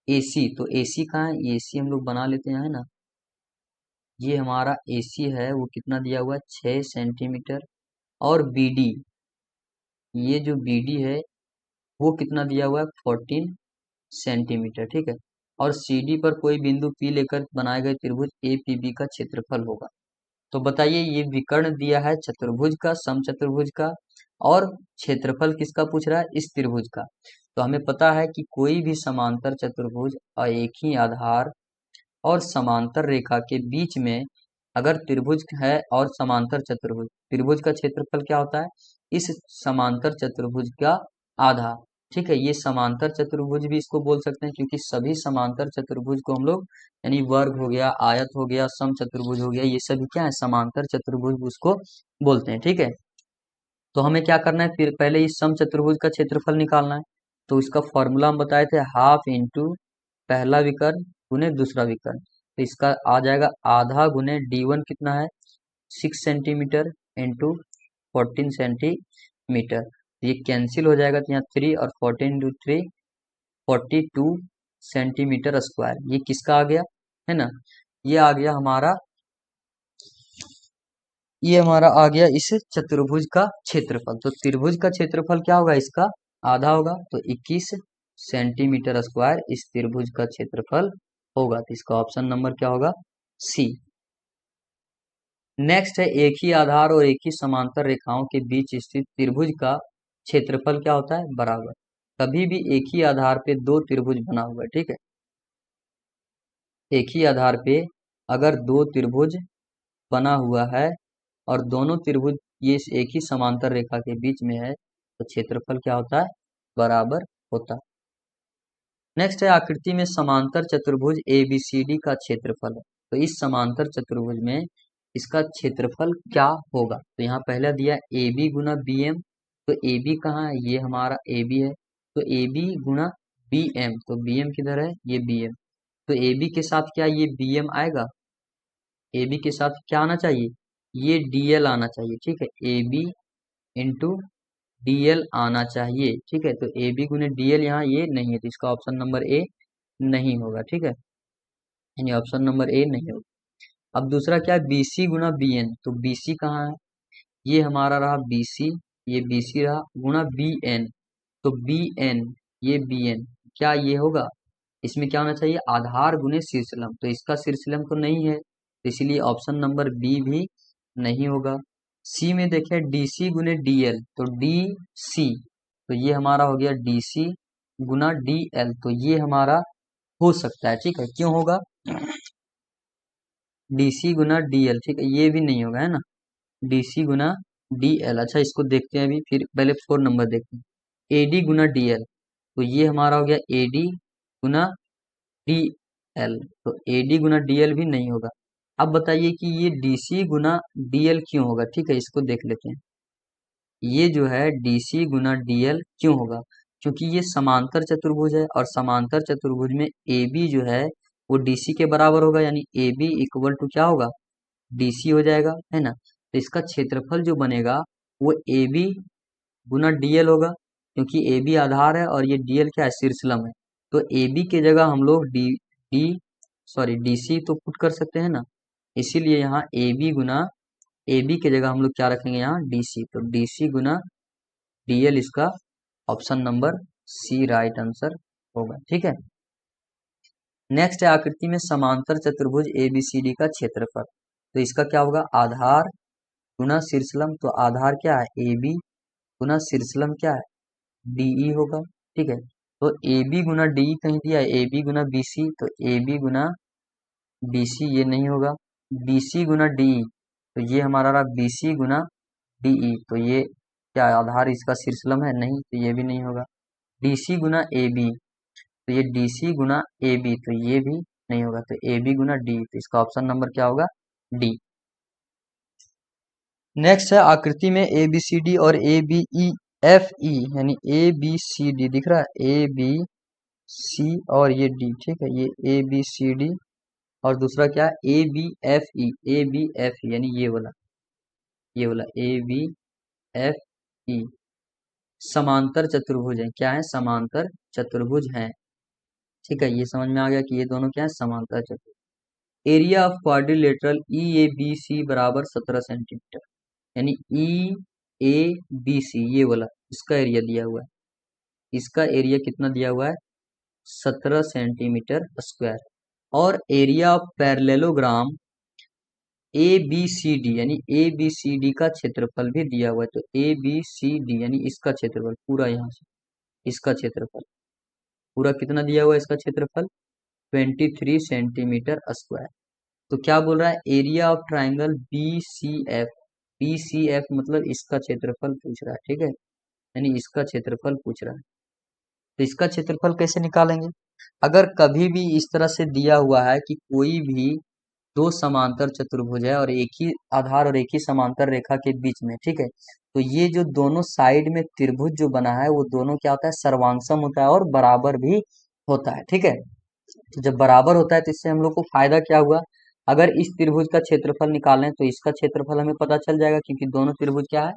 AC, तो AC कहाँ है, AC हम लोग बना लेते हैं, है ना, ये हमारा AC है वो कितना दिया हुआ है 6 सेंटीमीटर, और BD, ये जो BD है वो कितना दिया हुआ है 14 सेंटीमीटर, ठीक है, और CD पर कोई बिंदु P लेकर बनाए गए त्रिभुज APB का क्षेत्रफल होगा। तो बताइए ये विकर्ण दिया है चतुर्भुज का, समचतुर्भुज का, और क्षेत्रफल किसका पूछ रहा है, इस त्रिभुज का। तो हमें पता है कि कोई भी समांतर चतुर्भुज और एक ही आधार और समांतर रेखा के बीच में अगर त्रिभुज है और समांतर चतुर्भुज, त्रिभुज का क्षेत्रफल क्या होता है, इस समांतर चतुर्भुज का आधा, ठीक है, ये समांतर चतुर्भुज भी इसको बोल सकते हैं, क्योंकि सभी समांतर चतुर्भुज को हम लोग यानी वर्ग हो गया, आयत हो गया, सम चतुर्भुज हो गया, ये सभी क्या है समांतर चतुर्भुज उसको बोलते हैं, ठीक है। तो हमें क्या करना है, फिर पहले इस सम चतुर्भुज का क्षेत्रफल निकालना है, तो इसका फॉर्मूला हम बताए थे हाफ इंटू पहला विकर्ण गुने दूसरा विकर्ण, तो इसका आ जाएगा आधा गुने D1 कितना है 6 सेंटीमीटर इंटू 14 सेंटीमीटर, ये कैंसिल हो जाएगा, तो यहाँ 3 और 14 इंटू 3 42 सेंटीमीटर स्क्वायर, ये किसका आ गया है ना, ये आ गया हमारा, ये हमारा आ गया इस चतुर्भुज का क्षेत्रफल। तो त्रिभुज का क्षेत्रफल क्या होगा, इसका आधा होगा, तो 21 सेंटीमीटर स्क्वायर इस त्रिभुज का क्षेत्रफल होगा, तो इसका ऑप्शन नंबर क्या होगा, सी। नेक्स्ट है एक ही आधार और एक ही समांतर रेखाओं के बीच स्थित त्रिभुज का क्षेत्रफल क्या होता है, बराबर। कभी भी एक ही आधार पे दो त्रिभुज बना हुआ है, ठीक है, एक ही आधार पे अगर दो त्रिभुज बना हुआ है और दोनों त्रिभुज ये एक ही समांतर रेखा के बीच में है तो क्षेत्रफल क्या होता है, बराबर होता है। नेक्स्ट है आकृति में समांतर चतुर्भुज ABCD का क्षेत्रफल है। तो इस समांतर चतुर्भुज में इसका क्षेत्रफल क्या होगा, तो यहाँ पहला दिया AB गुना BM। तो AB कहाँ है, ये हमारा AB है, तो AB गुना BM, तो BM किधर है, ये BM। तो AB के साथ क्या ये BM आएगा, AB के साथ क्या आना चाहिए, ये DL आना चाहिए, ठीक है, AB इंटू DL आना चाहिए, ठीक है। तो AB गुने DL यहाँ ये नहीं है, तो इसका ऑप्शन नंबर ए नहीं होगा, ठीक है, यानी ऑप्शन नंबर ए नहीं होगा। अब दूसरा क्या है, BC गुना BN। तो BC कहाँ है, ये हमारा रहा BC, ये BC रहा गुना BN। तो BN, ये BN, क्या ये होगा, इसमें क्या होना चाहिए, आधार गुने शीर्षलम। तो इसका शीर्षलम तो नहीं है, तो इसीलिए ऑप्शन नंबर बी भी नहीं होगा। सी में देखें DC गुने DL, तो DC, तो ये हमारा हो गया DC गुना DL, तो ये हमारा हो सकता है, ठीक है, क्यों होगा, DC गुना DL, ठीक है, ये भी नहीं होगा, है ना, DC गुना DL। अच्छा इसको देखते हैं अभी, फिर पहले 4 नंबर देखते हैं, AD गुना DL। तो ये हमारा हो गया AD गुना DL, तो AD गुना DL भी नहीं होगा। अब बताइए कि ये DC गुना DL क्यों होगा, ठीक है, इसको देख लेते हैं। ये जो है DC गुना DL क्यों होगा, क्योंकि ये समांतर चतुर्भुज है और समांतर चतुर्भुज में AB जो है वो DC के बराबर होगा, यानी AB इक्वल टू क्या होगा, DC हो जाएगा, है ना। तो इसका क्षेत्रफल जो बनेगा वो AB गुना DL होगा, क्योंकि AB आधार है और ये DL क्या है, शीर्षलम है। तो AB के जगह हम लोग डी सॉरी DC तो पुट कर सकते हैं ना, इसीलिए यहाँ AB के जगह हम लोग क्या रखेंगे, यहाँ DC। तो DC गुना DL इसका option number C right answer होगा, ठीक है। नेक्स्ट है आकृति में समांतर चतुर्भुज ABCD का क्षेत्रफल। तो इसका क्या होगा, आधार गुना शीर्षलम। तो आधार क्या है AB गुना शीर्षलम क्या है DE होगा, ठीक है। तो AB गुना DE कहीं दिया है, AB गुना BC, तो AB गुना BC ये नहीं होगा, BC गुना DE, तो ये हमारा रहा BC गुना DE। तो ये क्या है, आधार इसका शीर्षलम है, नहीं, तो ये भी नहीं होगा। DC गुना AB, तो ये DC गुना AB, तो ये भी नहीं होगा। तो AB गुना D, तो इसका ऑप्शन नंबर क्या होगा, D। नेक्स्ट है आकृति में ABCD और ABEFE, यानी ABCD दिख रहा है, ABC और ये D, ठीक है, ये ABCD और दूसरा क्या है ABFE यानी ये वाला ABFE समांतर चतुर्भुज है, क्या है, समांतर चतुर्भुज है, ठीक है। ये समझ में आ गया कि ये दोनों क्या है, समांतर चतुर्भुज। एरिया ऑफ क्वाड्रिलेटरल EABC बराबर 17 सेंटीमीटर, यानी EABC ये वाला इसका एरिया दिया हुआ है, इसका एरिया कितना दिया हुआ है, 17 सेंटीमीटर स्क्वायर। और एरिया ऑफ पैरेललोग्राम ABCD यानी ABCD का क्षेत्रफल भी दिया हुआ है। तो ABCD यानी इसका क्षेत्रफल पूरा, यहाँ से इसका क्षेत्रफल पूरा कितना दिया हुआ है, इसका क्षेत्रफल 23 सेंटीमीटर स्क्वायर। तो क्या बोल रहा है, एरिया ऑफ ट्राइंगल BCF मतलब इसका क्षेत्रफल पूछ रहा है, ठीक है, यानी इसका क्षेत्रफल पूछ रहा है। तो इसका क्षेत्रफल कैसे निकालेंगे, अगर कभी भी इस तरह से दिया हुआ है कि कोई भी दो समांतर चतुर्भुज है और एक ही आधार और एक ही समांतर रेखा के बीच में, ठीक है, तो ये जो दोनों साइड में त्रिभुज जो बना है वो दोनों क्या होता है, सर्वांशम होता है और बराबर भी होता है, ठीक है। तो जब बराबर होता है तो इससे हम लोग को फायदा क्या हुआ, अगर इस त्रिभुज का क्षेत्रफल निकालें तो इसका क्षेत्रफल हमें पता चल जाएगा, क्योंकि दोनों त्रिभुज क्या है,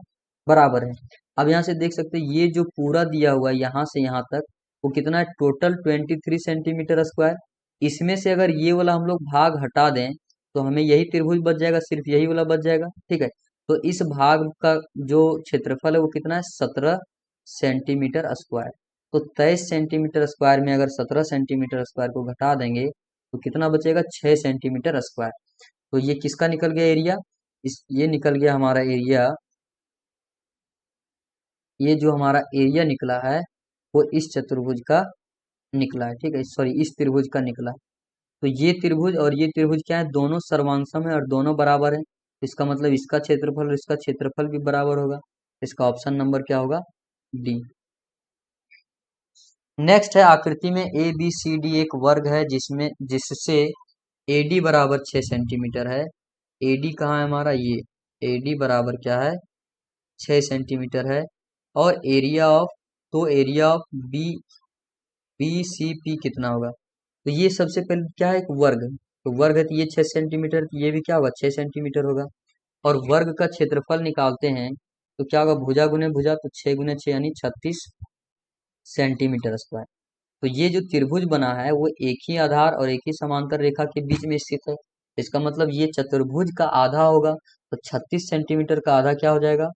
बराबर है। अब यहाँ से देख सकते हैं ये जो पूरा दिया हुआ है यहाँ से यहाँ तक वो कितना है, टोटल 23 सेंटीमीटर स्क्वायर। इसमें से अगर ये वाला हम लोग भाग हटा दें तो हमें यही त्रिभुज बच जाएगा, सिर्फ यही वाला बच जाएगा, ठीक है। तो इस भाग का जो क्षेत्रफल है वो कितना है, 17 सेंटीमीटर स्क्वायर। तो 23 सेंटीमीटर स्क्वायर में अगर 17 सेंटीमीटर स्क्वायर को घटा देंगे तो कितना बचेगा, 6 सेंटीमीटर स्क्वायर। तो ये किसका निकल गया एरिया, ये निकल गया हमारा एरिया। ये जो हमारा एरिया निकला है वो इस चतुर्भुज का निकला है, ठीक है, सॉरी इस त्रिभुज का निकला है। तो ये त्रिभुज और ये त्रिभुज क्या है, दोनों सर्वांसम है और दोनों बराबर है। इसका मतलब इसका क्षेत्रफल और इसका क्षेत्रफल भी बराबर होगा। इसका ऑप्शन नंबर क्या होगा, डी। नेक्स्ट है, आकृति में ए बी सी डी एक वर्ग है जिसमें जिससे एडी बराबर 6 सेंटीमीटर है। एडी कहाँ है हमारा, ये एडी बराबर क्या है, 6 सेंटीमीटर है। और एरिया ऑफ, तो area of B B C P कितना होगा। तो ये सबसे पहले क्या है, एक वर्ग। तो वर्ग है तो ये 6 सेंटीमीटर, तो ये भी क्या होगा, 6 सेंटीमीटर होगा। और वर्ग का क्षेत्रफल निकालते हैं तो क्या होगा, भुजा गुने भुजा, तो 6 गुने 6 यानी 36 सेंटीमीटर स्क्वायर। तो ये जो त्रिभुज बना है वो एक ही आधार और एक ही समांतर रेखा के बीच में स्थित है। इसका मतलब ये चतुर्भुज का आधा होगा। तो 36 सेंटीमीटर का आधा क्या हो जाएगा,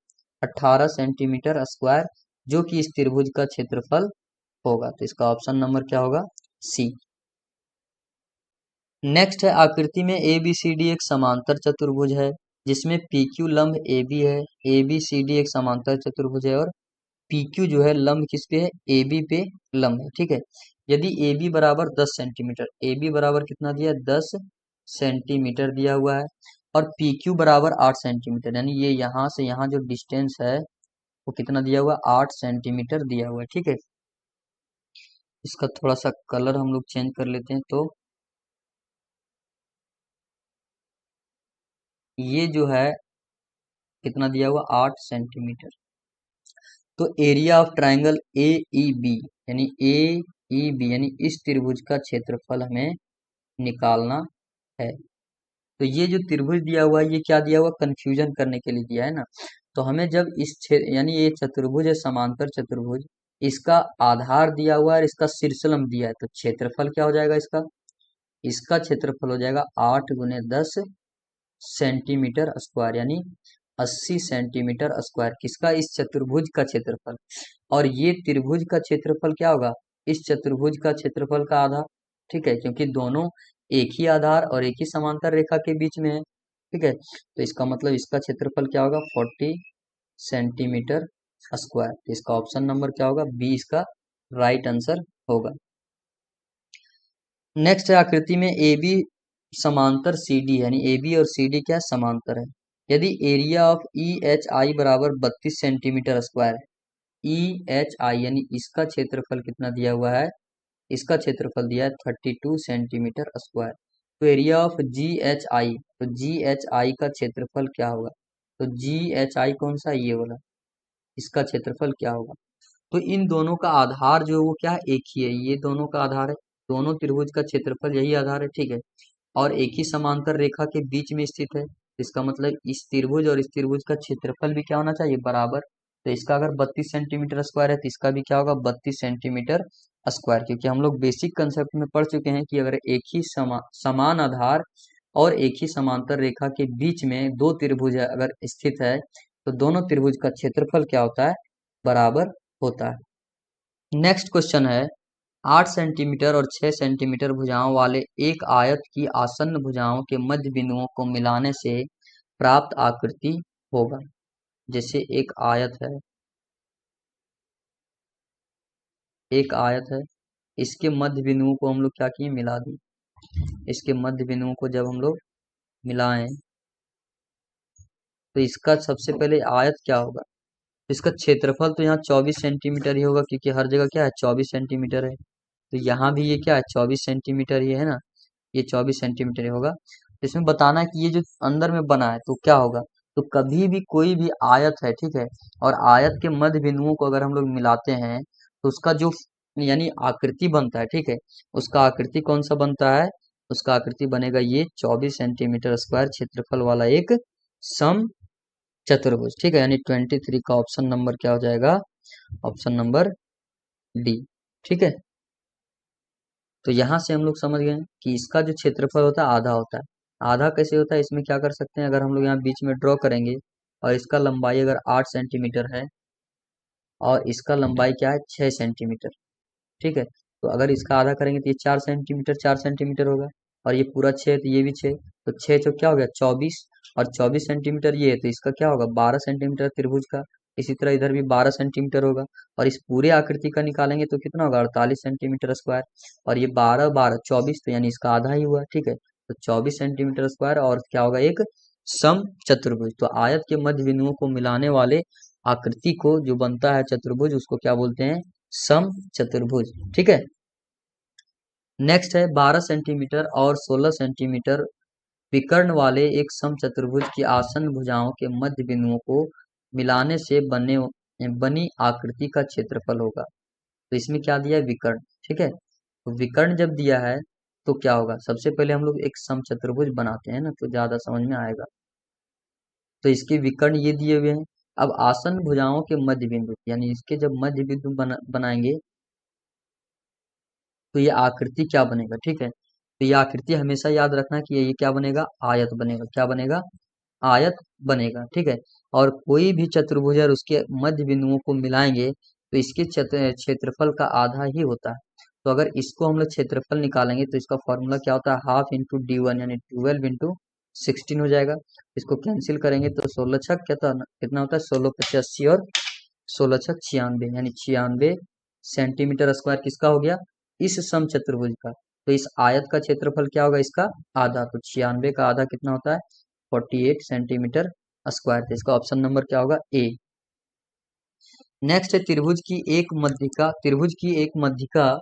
18 सेंटीमीटर स्क्वायर, जो कि इस त्रिभुज का क्षेत्रफल होगा। तो इसका ऑप्शन नंबर क्या होगा, सी। नेक्स्ट है, आकृति में ए बी सी डी एक समांतर चतुर्भुज है जिसमें पी क्यू लंब ए बी है। ए बी सी डी एक समांतर चतुर्भुज है और पी क्यू जो है लंब किस पे है, ए बी पे लंब है, ठीक है। यदि ए बी बराबर 10 सेंटीमीटर, ए बी बराबर कितना दिया है, 10 सेंटीमीटर दिया हुआ है। और पी क्यू बराबर 8 सेंटीमीटर, यानी ये यहाँ से यहाँ जो डिस्टेंस है वो कितना दिया हुआ है, 8 सेंटीमीटर दिया हुआ है, ठीक है। इसका थोड़ा सा कलर हम लोग चेंज कर लेते हैं। तो ये जो है कितना दिया हुआ, 8 सेंटीमीटर। तो area of triangle A E B, यानी ए ई बी यानी इस त्रिभुज का क्षेत्रफल हमें निकालना है। तो ये जो त्रिभुज दिया हुआ है ये क्या दिया हुआ, कंफ्यूजन करने के लिए दिया है ना। तो हमें जब इस यानी ये चतुर्भुज है, समांतर चतुर्भुज, इसका आधार दिया हुआ है और इसका शीर्षलंब दिया है, तो क्षेत्रफल क्या हो जाएगा इसका, इसका क्षेत्रफल हो जाएगा 8 गुने 10 सेंटीमीटर स्क्वायर, यानी 80 सेंटीमीटर स्क्वायर, किसका, इस चतुर्भुज का क्षेत्रफल। और ये त्रिभुज का क्षेत्रफल क्या होगा, इस चतुर्भुज का क्षेत्रफल का आधा, ठीक है, क्योंकि दोनों एक ही आधार और एक ही समांतर रेखा के बीच में है, ठीक है। तो इसका मतलब इसका क्षेत्रफल क्या होगा, 40 सेंटीमीटर स्क्वायर। तो इसका ऑप्शन नंबर क्या होगा, बी इसका राइट आंसर होगा। नेक्स्ट है, आकृति में ए बी समांतर सी डी, यानी ए बी और सी डी क्या है, समांतर है। यदि area of E H I बराबर 32 सेंटीमीटर स्क्वायर है, ई एच आई यानी इसका क्षेत्रफल कितना दिया हुआ है, इसका क्षेत्रफल दिया है 32 सेंटीमीटर स्क्वायर। तो area of ji H I, तो जी एच आई का क्षेत्रफल क्या होगा, तो जी एच आई कौन सा, ये वाला, इसका क्षेत्रफल क्या होगा। तो इन दोनों का आधार जो है वो क्या है, एक ही है, ये दोनों का आधार है, दोनों त्रिभुज का क्षेत्रफल यही आधार है, ठीक है। और एक ही समांतर रेखा के बीच में स्थित है। इसका मतलब इस त्रिभुज और इस त्रिभुज का क्षेत्रफल भी क्या होना चाहिए, बराबर। तो इसका अगर 32 सेंटीमीटर स्क्वायर है तो इसका भी क्या होगा, 32 सेंटीमीटर स्क्वायर, क्योंकि हम लोग बेसिक कंसेप्ट में पढ़ चुके हैं कि अगर एक ही समान आधार और एक ही समांतर रेखा के बीच में दो त्रिभुज है अगर स्थित है तो दोनों त्रिभुज का क्षेत्रफल क्या होता है, बराबर होता है। नेक्स्ट क्वेश्चन है, 8 सेंटीमीटर और 6 सेंटीमीटर भुजाओं वाले एक आयत की आसन्न भुजाओं के मध्य बिंदुओं को मिलाने से प्राप्त आकृति होगा। जैसे एक आयत है, एक आयत है, इसके मध्य बिंदुओं को हम लोग क्या किए, मिला दिए। इसके मध्य बिंदुओं को जब हम लोग मिलाएं तो इसका सबसे पहले आयत क्या होगा, इसका क्षेत्रफल तो यहाँ 24 सेंटीमीटर ही होगा, क्योंकि हर जगह क्या है, 24 सेंटीमीटर है। तो यहाँ भी ये क्या है, 24 सेंटीमीटर ही है ना, ये 24 सेंटीमीटर ही होगा। तो इसमें बताना है कि ये जो अंदर में बना है तो क्या होगा। तो कभी भी कोई भी आयत है, ठीक है, और आयत के मध्य बिंदुओं को अगर हम लोग मिलाते हैं तो उसका जो यानी आकृति बनता है, ठीक है, उसका आकृति कौन सा बनता है, उसका आकृति बनेगा ये 24 सेंटीमीटर स्क्वायर क्षेत्रफल वाला एक सम चतुर्भुज, ठीक है। यानी 23 का ऑप्शन नंबर क्या हो जाएगा, ऑप्शन नंबर डी, ठीक है। तो यहाँ से हम लोग समझ गए कि इसका जो क्षेत्रफल होता है आधा होता है। आधा कैसे होता है, इसमें क्या कर सकते हैं, अगर हम लोग यहाँ बीच में ड्रॉ करेंगे और इसका लंबाई अगर 8 सेंटीमीटर है और इसका लंबाई क्या है, 6 सेंटीमीटर, ठीक है। तो अगर इसका आधा करेंगे तो ये 4 सेंटीमीटर 4 सेंटीमीटर होगा, और ये पूरा 6 तो ये भी 6, तो 6 जो क्या हो गया 24, और 24 सेंटीमीटर ये है, तो इसका क्या होगा 12 सेंटीमीटर त्रिभुज का। इसी तरह इधर भी 12 सेंटीमीटर होगा। और इस पूरे आकृति का निकालेंगे तो कितना होगा 48 सेंटीमीटर स्क्वायर। और ये 12 12 24, तो यानी इसका आधा ही हुआ, ठीक है। तो 24 सेंटीमीटर स्क्वायर, और क्या होगा एक सम चतुर्भुज। तो आयत के मध्य बिंदुओं को मिलाने वाले आकृति को जो बनता है चतुर्भुज, उसको क्या बोलते हैं सम चतुर्भुज, ठीक है। नेक्स्ट है 12 सेंटीमीटर और 16 सेंटीमीटर विकर्ण वाले एक समचतुर्भुज की आसन्न भुजाओं के मध्य बिंदुओं को मिलाने से बनी आकृति का क्षेत्रफल होगा। तो इसमें क्या दिया है विकर्ण, ठीक है। तो विकर्ण जब दिया है तो क्या होगा, सबसे पहले हम लोग एक समचतुर्भुज बनाते हैं ना, तो ज्यादा समझ में आएगा। तो इसके विकर्ण ये दिए हुए हैं। अब आसन्न भुजाओं के मध्य बिंदु, यानी इसके जब मध्य बिंदु बनाएंगे तो ये आकृति क्या बनेगा, ठीक है। तो ये आकृति हमेशा याद रखना कि ये क्या बनेगा आयत बनेगा, क्या बनेगा आयत बनेगा, ठीक है। और कोई भी चतुर्भुज और उसके मध्य बिंदुओं को मिलाएंगे तो इसके क्षेत्रफल का आधा ही होता है। तो अगर इसको हम लोग क्षेत्रफल निकालेंगे तो इसका फॉर्मूला क्या होता है हाफ इंटू D1, यानी 12 इंटू 16 हो जाएगा। इसको कैंसिल करेंगे तो 16 छक कितना होता है 16 × 85 और 16 छक 96, यानी 96 सेंटीमीटर स्क्वायर किसका हो गया इस समचतुर्भुज का। तो इस आयत का क्षेत्रफल क्या होगा इसका आधा, तो 96 का आधा कितना होता है 48 सेंटीमीटर स्क्वायर। तो इसका ऑप्शन नंबर क्या होगा ए। नेक्स्ट है त्रिभुज की एक मध्यिका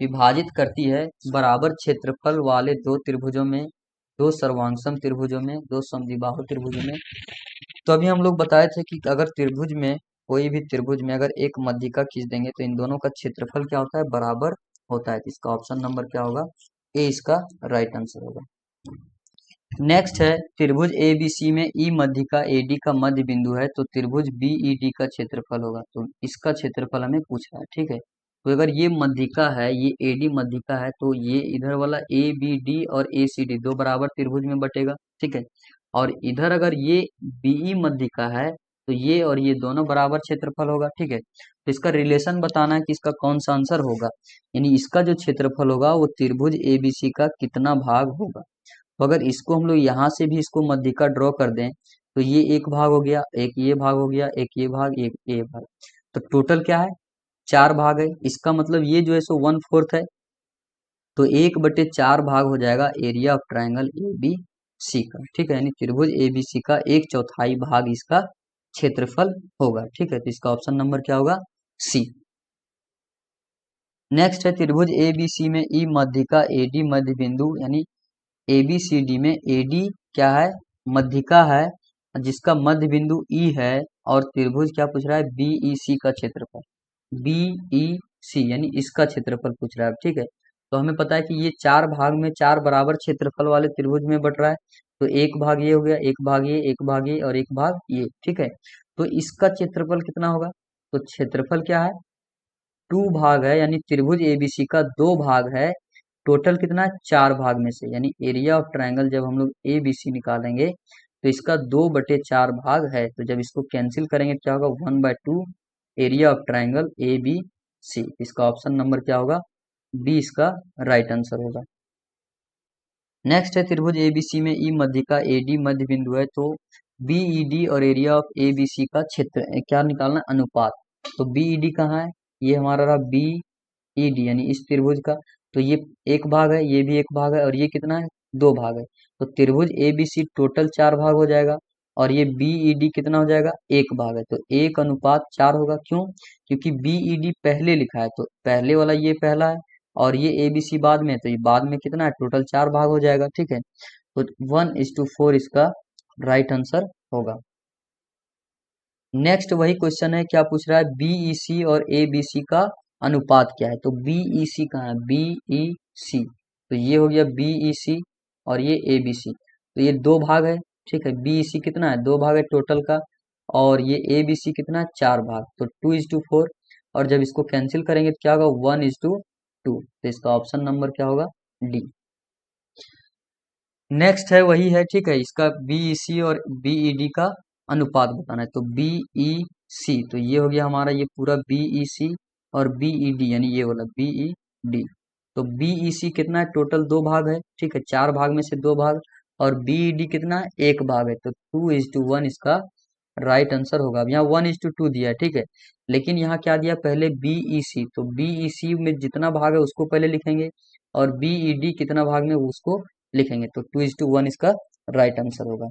विभाजित करती है बराबर क्षेत्रफल वाले दो त्रिभुजों में, दो सर्वांगसम त्रिभुजों में, दो समद्विबाहु त्रिभुजों में। तो अभी हम लोग बताए थे कि अगर त्रिभुज में कोई भी त्रिभुज में अगर एक मध्यिका खींच देंगे तो इन दोनों का क्षेत्रफल क्या होता है बराबर होता है। तो इसका ऑप्शन नंबर क्या होगा ए, इसका राइट आंसर होगा। नेक्स्ट है त्रिभुज ABC में ई मध्यिका AD का मध्य बिंदु है, तो त्रिभुज BED का क्षेत्रफल होगा। तो इसका क्षेत्रफल हमें पूछ रहा है, ठीक है। तो अगर ये मध्यिका है, ये AD मध्यिका है, तो ये इधर वाला ABD और ACD दो बराबर त्रिभुज में बटेगा, ठीक है। और इधर अगर ये BE मध्यिका है तो ये और ये दोनों बराबर क्षेत्रफल होगा, ठीक है। तो इसका रिलेशन बताना है कि इसका कौन सा आंसर होगा, यानी इसका जो क्षेत्रफल होगा वो त्रिभुज ABC का कितना भाग होगा। तो अगर इसको हम लोग यहाँ से भी इसको मध्यिका ड्रॉ कर दें तो ये एक भाग हो गया, एक ये भाग हो गया, एक ये भाग, एक ये भाग। तो टोटल क्या है 4 भाग है। इसका मतलब ये जो है सो 1/4 है। तो 1/4 भाग हो जाएगा एरिया ऑफ ट्राइंगल ABC का, ठीक है। यानी त्रिभुज ABC का 1/4 भाग इसका क्षेत्रफल होगा, ठीक है। तो इसका ऑप्शन नंबर क्या होगा सी। नेक्स्ट है त्रिभुज ABC में ई मध्यिका AD मध्य बिंदु, यानी ABCD में AD क्या है मध्यिका है जिसका मध्य बिंदु E है, और त्रिभुज क्या पूछ रहा है BEC का क्षेत्रफल, BEC यानी इसका क्षेत्रफल पूछ रहा है, ठीक है। तो हमें पता है कि ये 4 भाग में 4 बराबर क्षेत्रफल वाले त्रिभुज में बट रहा है। तो एक भाग ये हो गया, एक भाग ये, एक भाग ये और एक भाग ये, ठीक है। तो इसका क्षेत्रफल कितना होगा, तो क्षेत्रफल क्या है 2 भाग है, यानी त्रिभुज ABC का 2 भाग है। टोटल कितना है 4 भाग में से, यानी एरिया ऑफ ट्राइंगल जब हम लोग ABC निकालेंगे तो इसका 2/4 भाग है। तो जब इसको कैंसिल करेंगे तो क्या होगा 1/2 एरिया ऑफ ट्राइंगल ABC। इसका ऑप्शन नंबर क्या होगा बी, इसका राइट आंसर होगा। नेक्स्ट है त्रिभुज ABC में ई मध्यिका AD मध्य बिंदु है, तो BED और एरिया ऑफ ABC का क्षेत्र क्या निकालना अनुपात। तो BED कहाँ है, ये हमारा रहा BED यानी इस त्रिभुज का। तो ये एक भाग है, ये भी एक भाग है, और ये कितना है 2 भाग है। तो त्रिभुज ABC टोटल 4 भाग हो जाएगा, और ये BED कितना हो जाएगा 1 भाग है। तो 1/4 होगा, क्यों, क्योंकि BED पहले लिखा है, तो पहले वाला ये पहला है और ये ABC बाद में है, तो ये बाद में कितना है टोटल 4 भाग हो जाएगा, ठीक है। तो 1:4 इसका राइट आंसर होगा। नेक्स्ट वही क्वेश्चन है, क्या पूछ रहा है BEC और ABC का अनुपात क्या है। तो BEC कहाँ है BEC, तो ये हो गया BEC और ये ABC। तो ये 2 भाग है, ठीक है। BEC कितना है 2 भाग है टोटल का, और ये ABC कितना है 4 भाग, तो 2:4। और जब इसको कैंसिल करेंगे तो क्या होगा 1:2। तो इसका ऑप्शन नंबर क्या होगा डी। नेक्स्ट है वही है, ठीक है। इसका BEC और BED का अनुपात बताना है। तो BEC, तो ये हो गया हमारा ये पूरा BEC और BED यानी ये वाला BED। तो BEC कितना है टोटल 2 भाग है, ठीक है। 4 भाग में से 2 भाग, और बीईडी कितना, एक भाग है, तो 2:1 इसका राइट आंसर होगा। अब यहाँ 1:2 दिया है, ठीक है, लेकिन यहाँ क्या दिया पहले, बीईसी, तो बीईसी में जितना भाग है उसको पहले लिखेंगे, और बीईडी कितना भाग में उसको लिखेंगे, तो 2:1 इसका राइट आंसर होगा।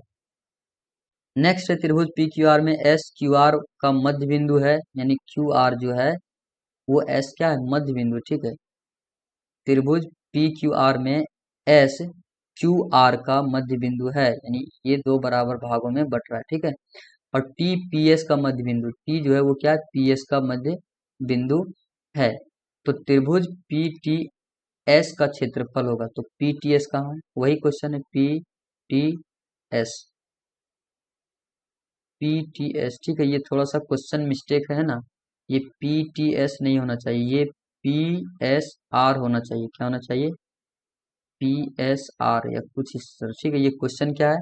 नेक्स्ट है त्रिभुज पी क्यू आर में एस क्यू आर का मध्य बिंदु है, यानी क्यू आर जो है वो एस क्या है, मध्य बिंदु, ठीक है। त्रिभुज पी क्यू आर में एस क्यू आर का मध्य बिंदु है, यानी ये दो बराबर भागों में बट रहा है, ठीक है। और टी पी एस का मध्य बिंदु, टी जो है वो क्या है, पी एस का मध्य बिंदु है। तो त्रिभुज पी टी एस का क्षेत्रफल होगा, तो पी टी एस कहाँ है, वही क्वेश्चन है, P T S, P T S, ठीक है। ये थोड़ा सा क्वेश्चन मिस्टेक है ना, ये पी टी एस नहीं होना चाहिए, ये पी एस आर होना चाहिए, क्या होना चाहिए, पी एस आर या कुछ इस तरह, ठीक है। ये क्वेश्चन क्या है,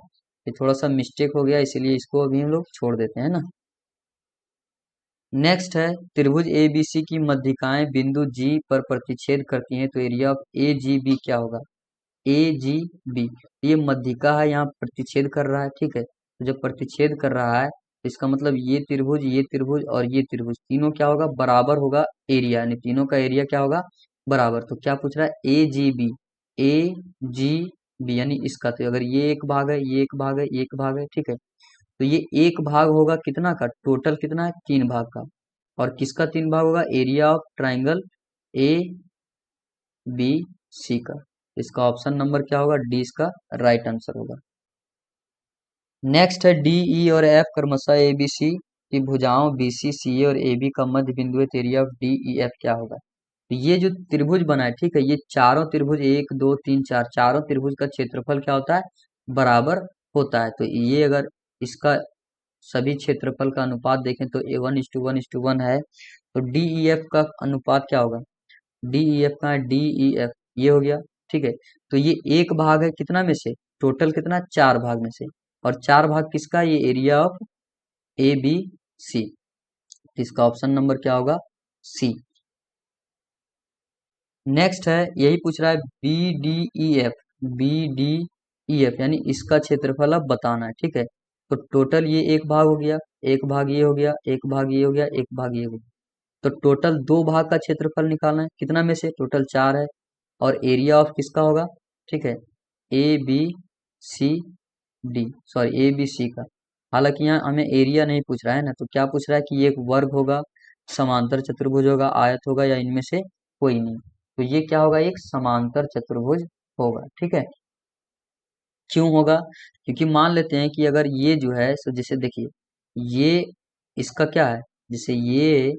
ये थोड़ा सा मिस्टेक हो गया, इसीलिए इसको अभी हम लोग छोड़ देते हैं ना। नेक्स्ट है त्रिभुज ए बी सी की मध्यिकाएं बिंदु जी पर प्रतिच्छेद करती हैं, तो area of A G B क्या होगा, ए जी बी, ये मध्यिका है, यहाँ प्रतिच्छेद कर रहा है, ठीक है। तो जब प्रतिच्छेद कर रहा है तो इसका मतलब ये त्रिभुज और ये त्रिभुज तीनों क्या होगा, बराबर होगा एरिया, यानी तीनों का एरिया क्या होगा, बराबर। तो क्या पूछ रहा है, ए जी बी, ए जी बी यानी इसका, तो अगर ये एक भाग है, ये एक भाग है, ये एक भाग है, ठीक है, तो ये एक भाग होगा कितना का, टोटल कितना है, तीन भाग का। और किसका तीन भाग होगा, area of triangle A B C का। इसका ऑप्शन नंबर क्या होगा, डी इसका राइट आंसर होगा। नेक्स्ट है डी ई और एफ क्रमशः ए बी सी की भुजाओं बी सी सी ए और ए बी का मध्य बिंदु है, तो area of D E F क्या होगा। तो ये जो त्रिभुज बना है, ठीक है, ये चारों त्रिभुज, एक दो तीन चार, चारों त्रिभुज का क्षेत्रफल क्या होता है, बराबर होता है। तो ये अगर इसका सभी क्षेत्रफल का अनुपात देखें तो ए 1:1:1 है, तो डी ई एफ का अनुपात क्या होगा, डी ई एफ का, डी ई एफ ये हो गया, ठीक है। तो ये एक भाग है कितना में से, टोटल कितना, चार भाग में से, और चार भाग किसका, ये area of A B C, इसका ऑप्शन नंबर क्या होगा, सी। नेक्स्ट है यही पूछ रहा है B D E F, B D E F यानी इसका क्षेत्रफल अब बताना है, ठीक है। तो टोटल ये एक भाग हो गया, एक भाग ये हो गया, एक भाग ये हो गया, एक भाग ये हो गया, तो टोटल दो भाग का क्षेत्रफल निकालना है, कितना में से, टोटल चार है, और एरिया ऑफ किसका होगा, ठीक है, A B C D, sorry A B C का। हालांकि यहाँ हमें एरिया नहीं पूछ रहा है ना, तो क्या पूछ रहा है कि ये एक वर्ग होगा, समांतर चतुर्भुज होगा, आयत होगा, या इनमें से कोई नहीं। तो ये क्या होगा, एक समांतर चतुर्भुज होगा, ठीक है। क्यों होगा, क्योंकि मान लेते हैं कि अगर ये जो है, सो जैसे देखिए ये इसका क्या है, जैसे ये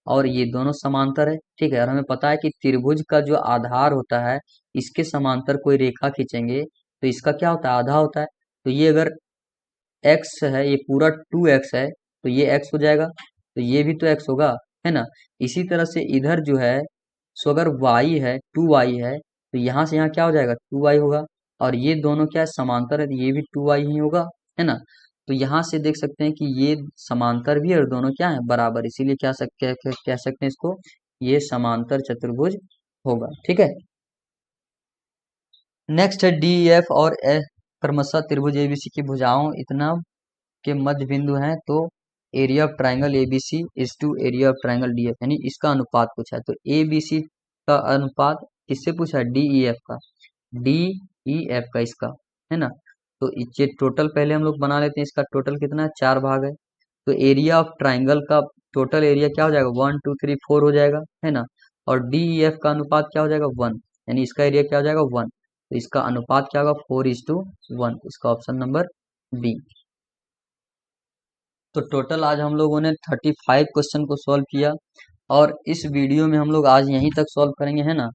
और ये दोनों समांतर है, ठीक है, और हमें पता है कि त्रिभुज का जो आधार होता है, इसके समांतर कोई रेखा खींचेंगे तो इसका क्या होता है, आधा होता है। तो ये अगर x है, ये पूरा 2x है, तो ये x हो जाएगा, तो ये भी तो x होगा, है ना। इसी तरह से इधर जो है, सो अगर y है, 2y है, तो यहाँ से यहाँ क्या हो जाएगा, 2y होगा, और ये दोनों क्या है, समांतर है, तो ये भी 2y ही होगा, है ना। तो यहाँ से देख सकते हैं कि ये समांतर भी है और दोनों क्या है, बराबर, इसीलिए कह सकते हैं इसको, ये समांतर चतुर्भुज होगा, ठीक है। नेक्स्ट है डी एफ और ए क्रमशः त्रिभुज एबीसी की भुजाओं इतना के मध्य बिंदु हैं, तो area of triangle ABC is to area of triangle DF, यानी इसका अनुपात पूछा है। तो एबीसी का अनुपात किससे पूछा है, डीईएफ का, डीईएफ का इसका, है ना। तो ये टोटल पहले हम लोग बना लेते हैं, इसका टोटल कितना है, चार भाग है। तो एरिया ऑफ ट्राइंगल का टोटल एरिया क्या हो जाएगा, 1 2 3 4 हो जाएगा, है ना। और डीईएफ का अनुपात क्या हो जाएगा, 1, यानी इसका एरिया क्या हो जाएगा, 1। तो इसका अनुपात क्या होगा, 4:1, इसका ऑप्शन नंबर बी। तो टोटल आज हम लोगों ने 35 क्वेश्चन को सॉल्व किया, और इस वीडियो में हम लोग आज यहीं तक सॉल्व करेंगे, है ना।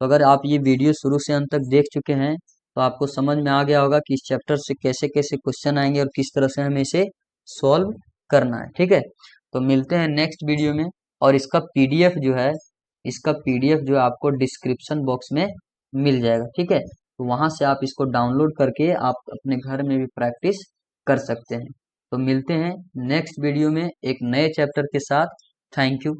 तो अगर आप ये वीडियो शुरू से अंत तक देख चुके हैं तो आपको समझ में आ गया होगा कि इस चैप्टर से कैसे कैसे क्वेश्चन आएंगे और किस तरह से हमें इसे सॉल्व करना है, ठीक है। तो मिलते हैं नेक्स्ट वीडियो में, और इसका पीडीएफ जो है, इसका पीडीएफ जो है आपको डिस्क्रिप्शन बॉक्स में मिल जाएगा, ठीक है। तो वहां से आप इसको डाउनलोड करके आप अपने घर में भी प्रैक्टिस कर सकते हैं। तो मिलते हैं नेक्स्ट वीडियो में एक नए चैप्टर के साथ। Thank you.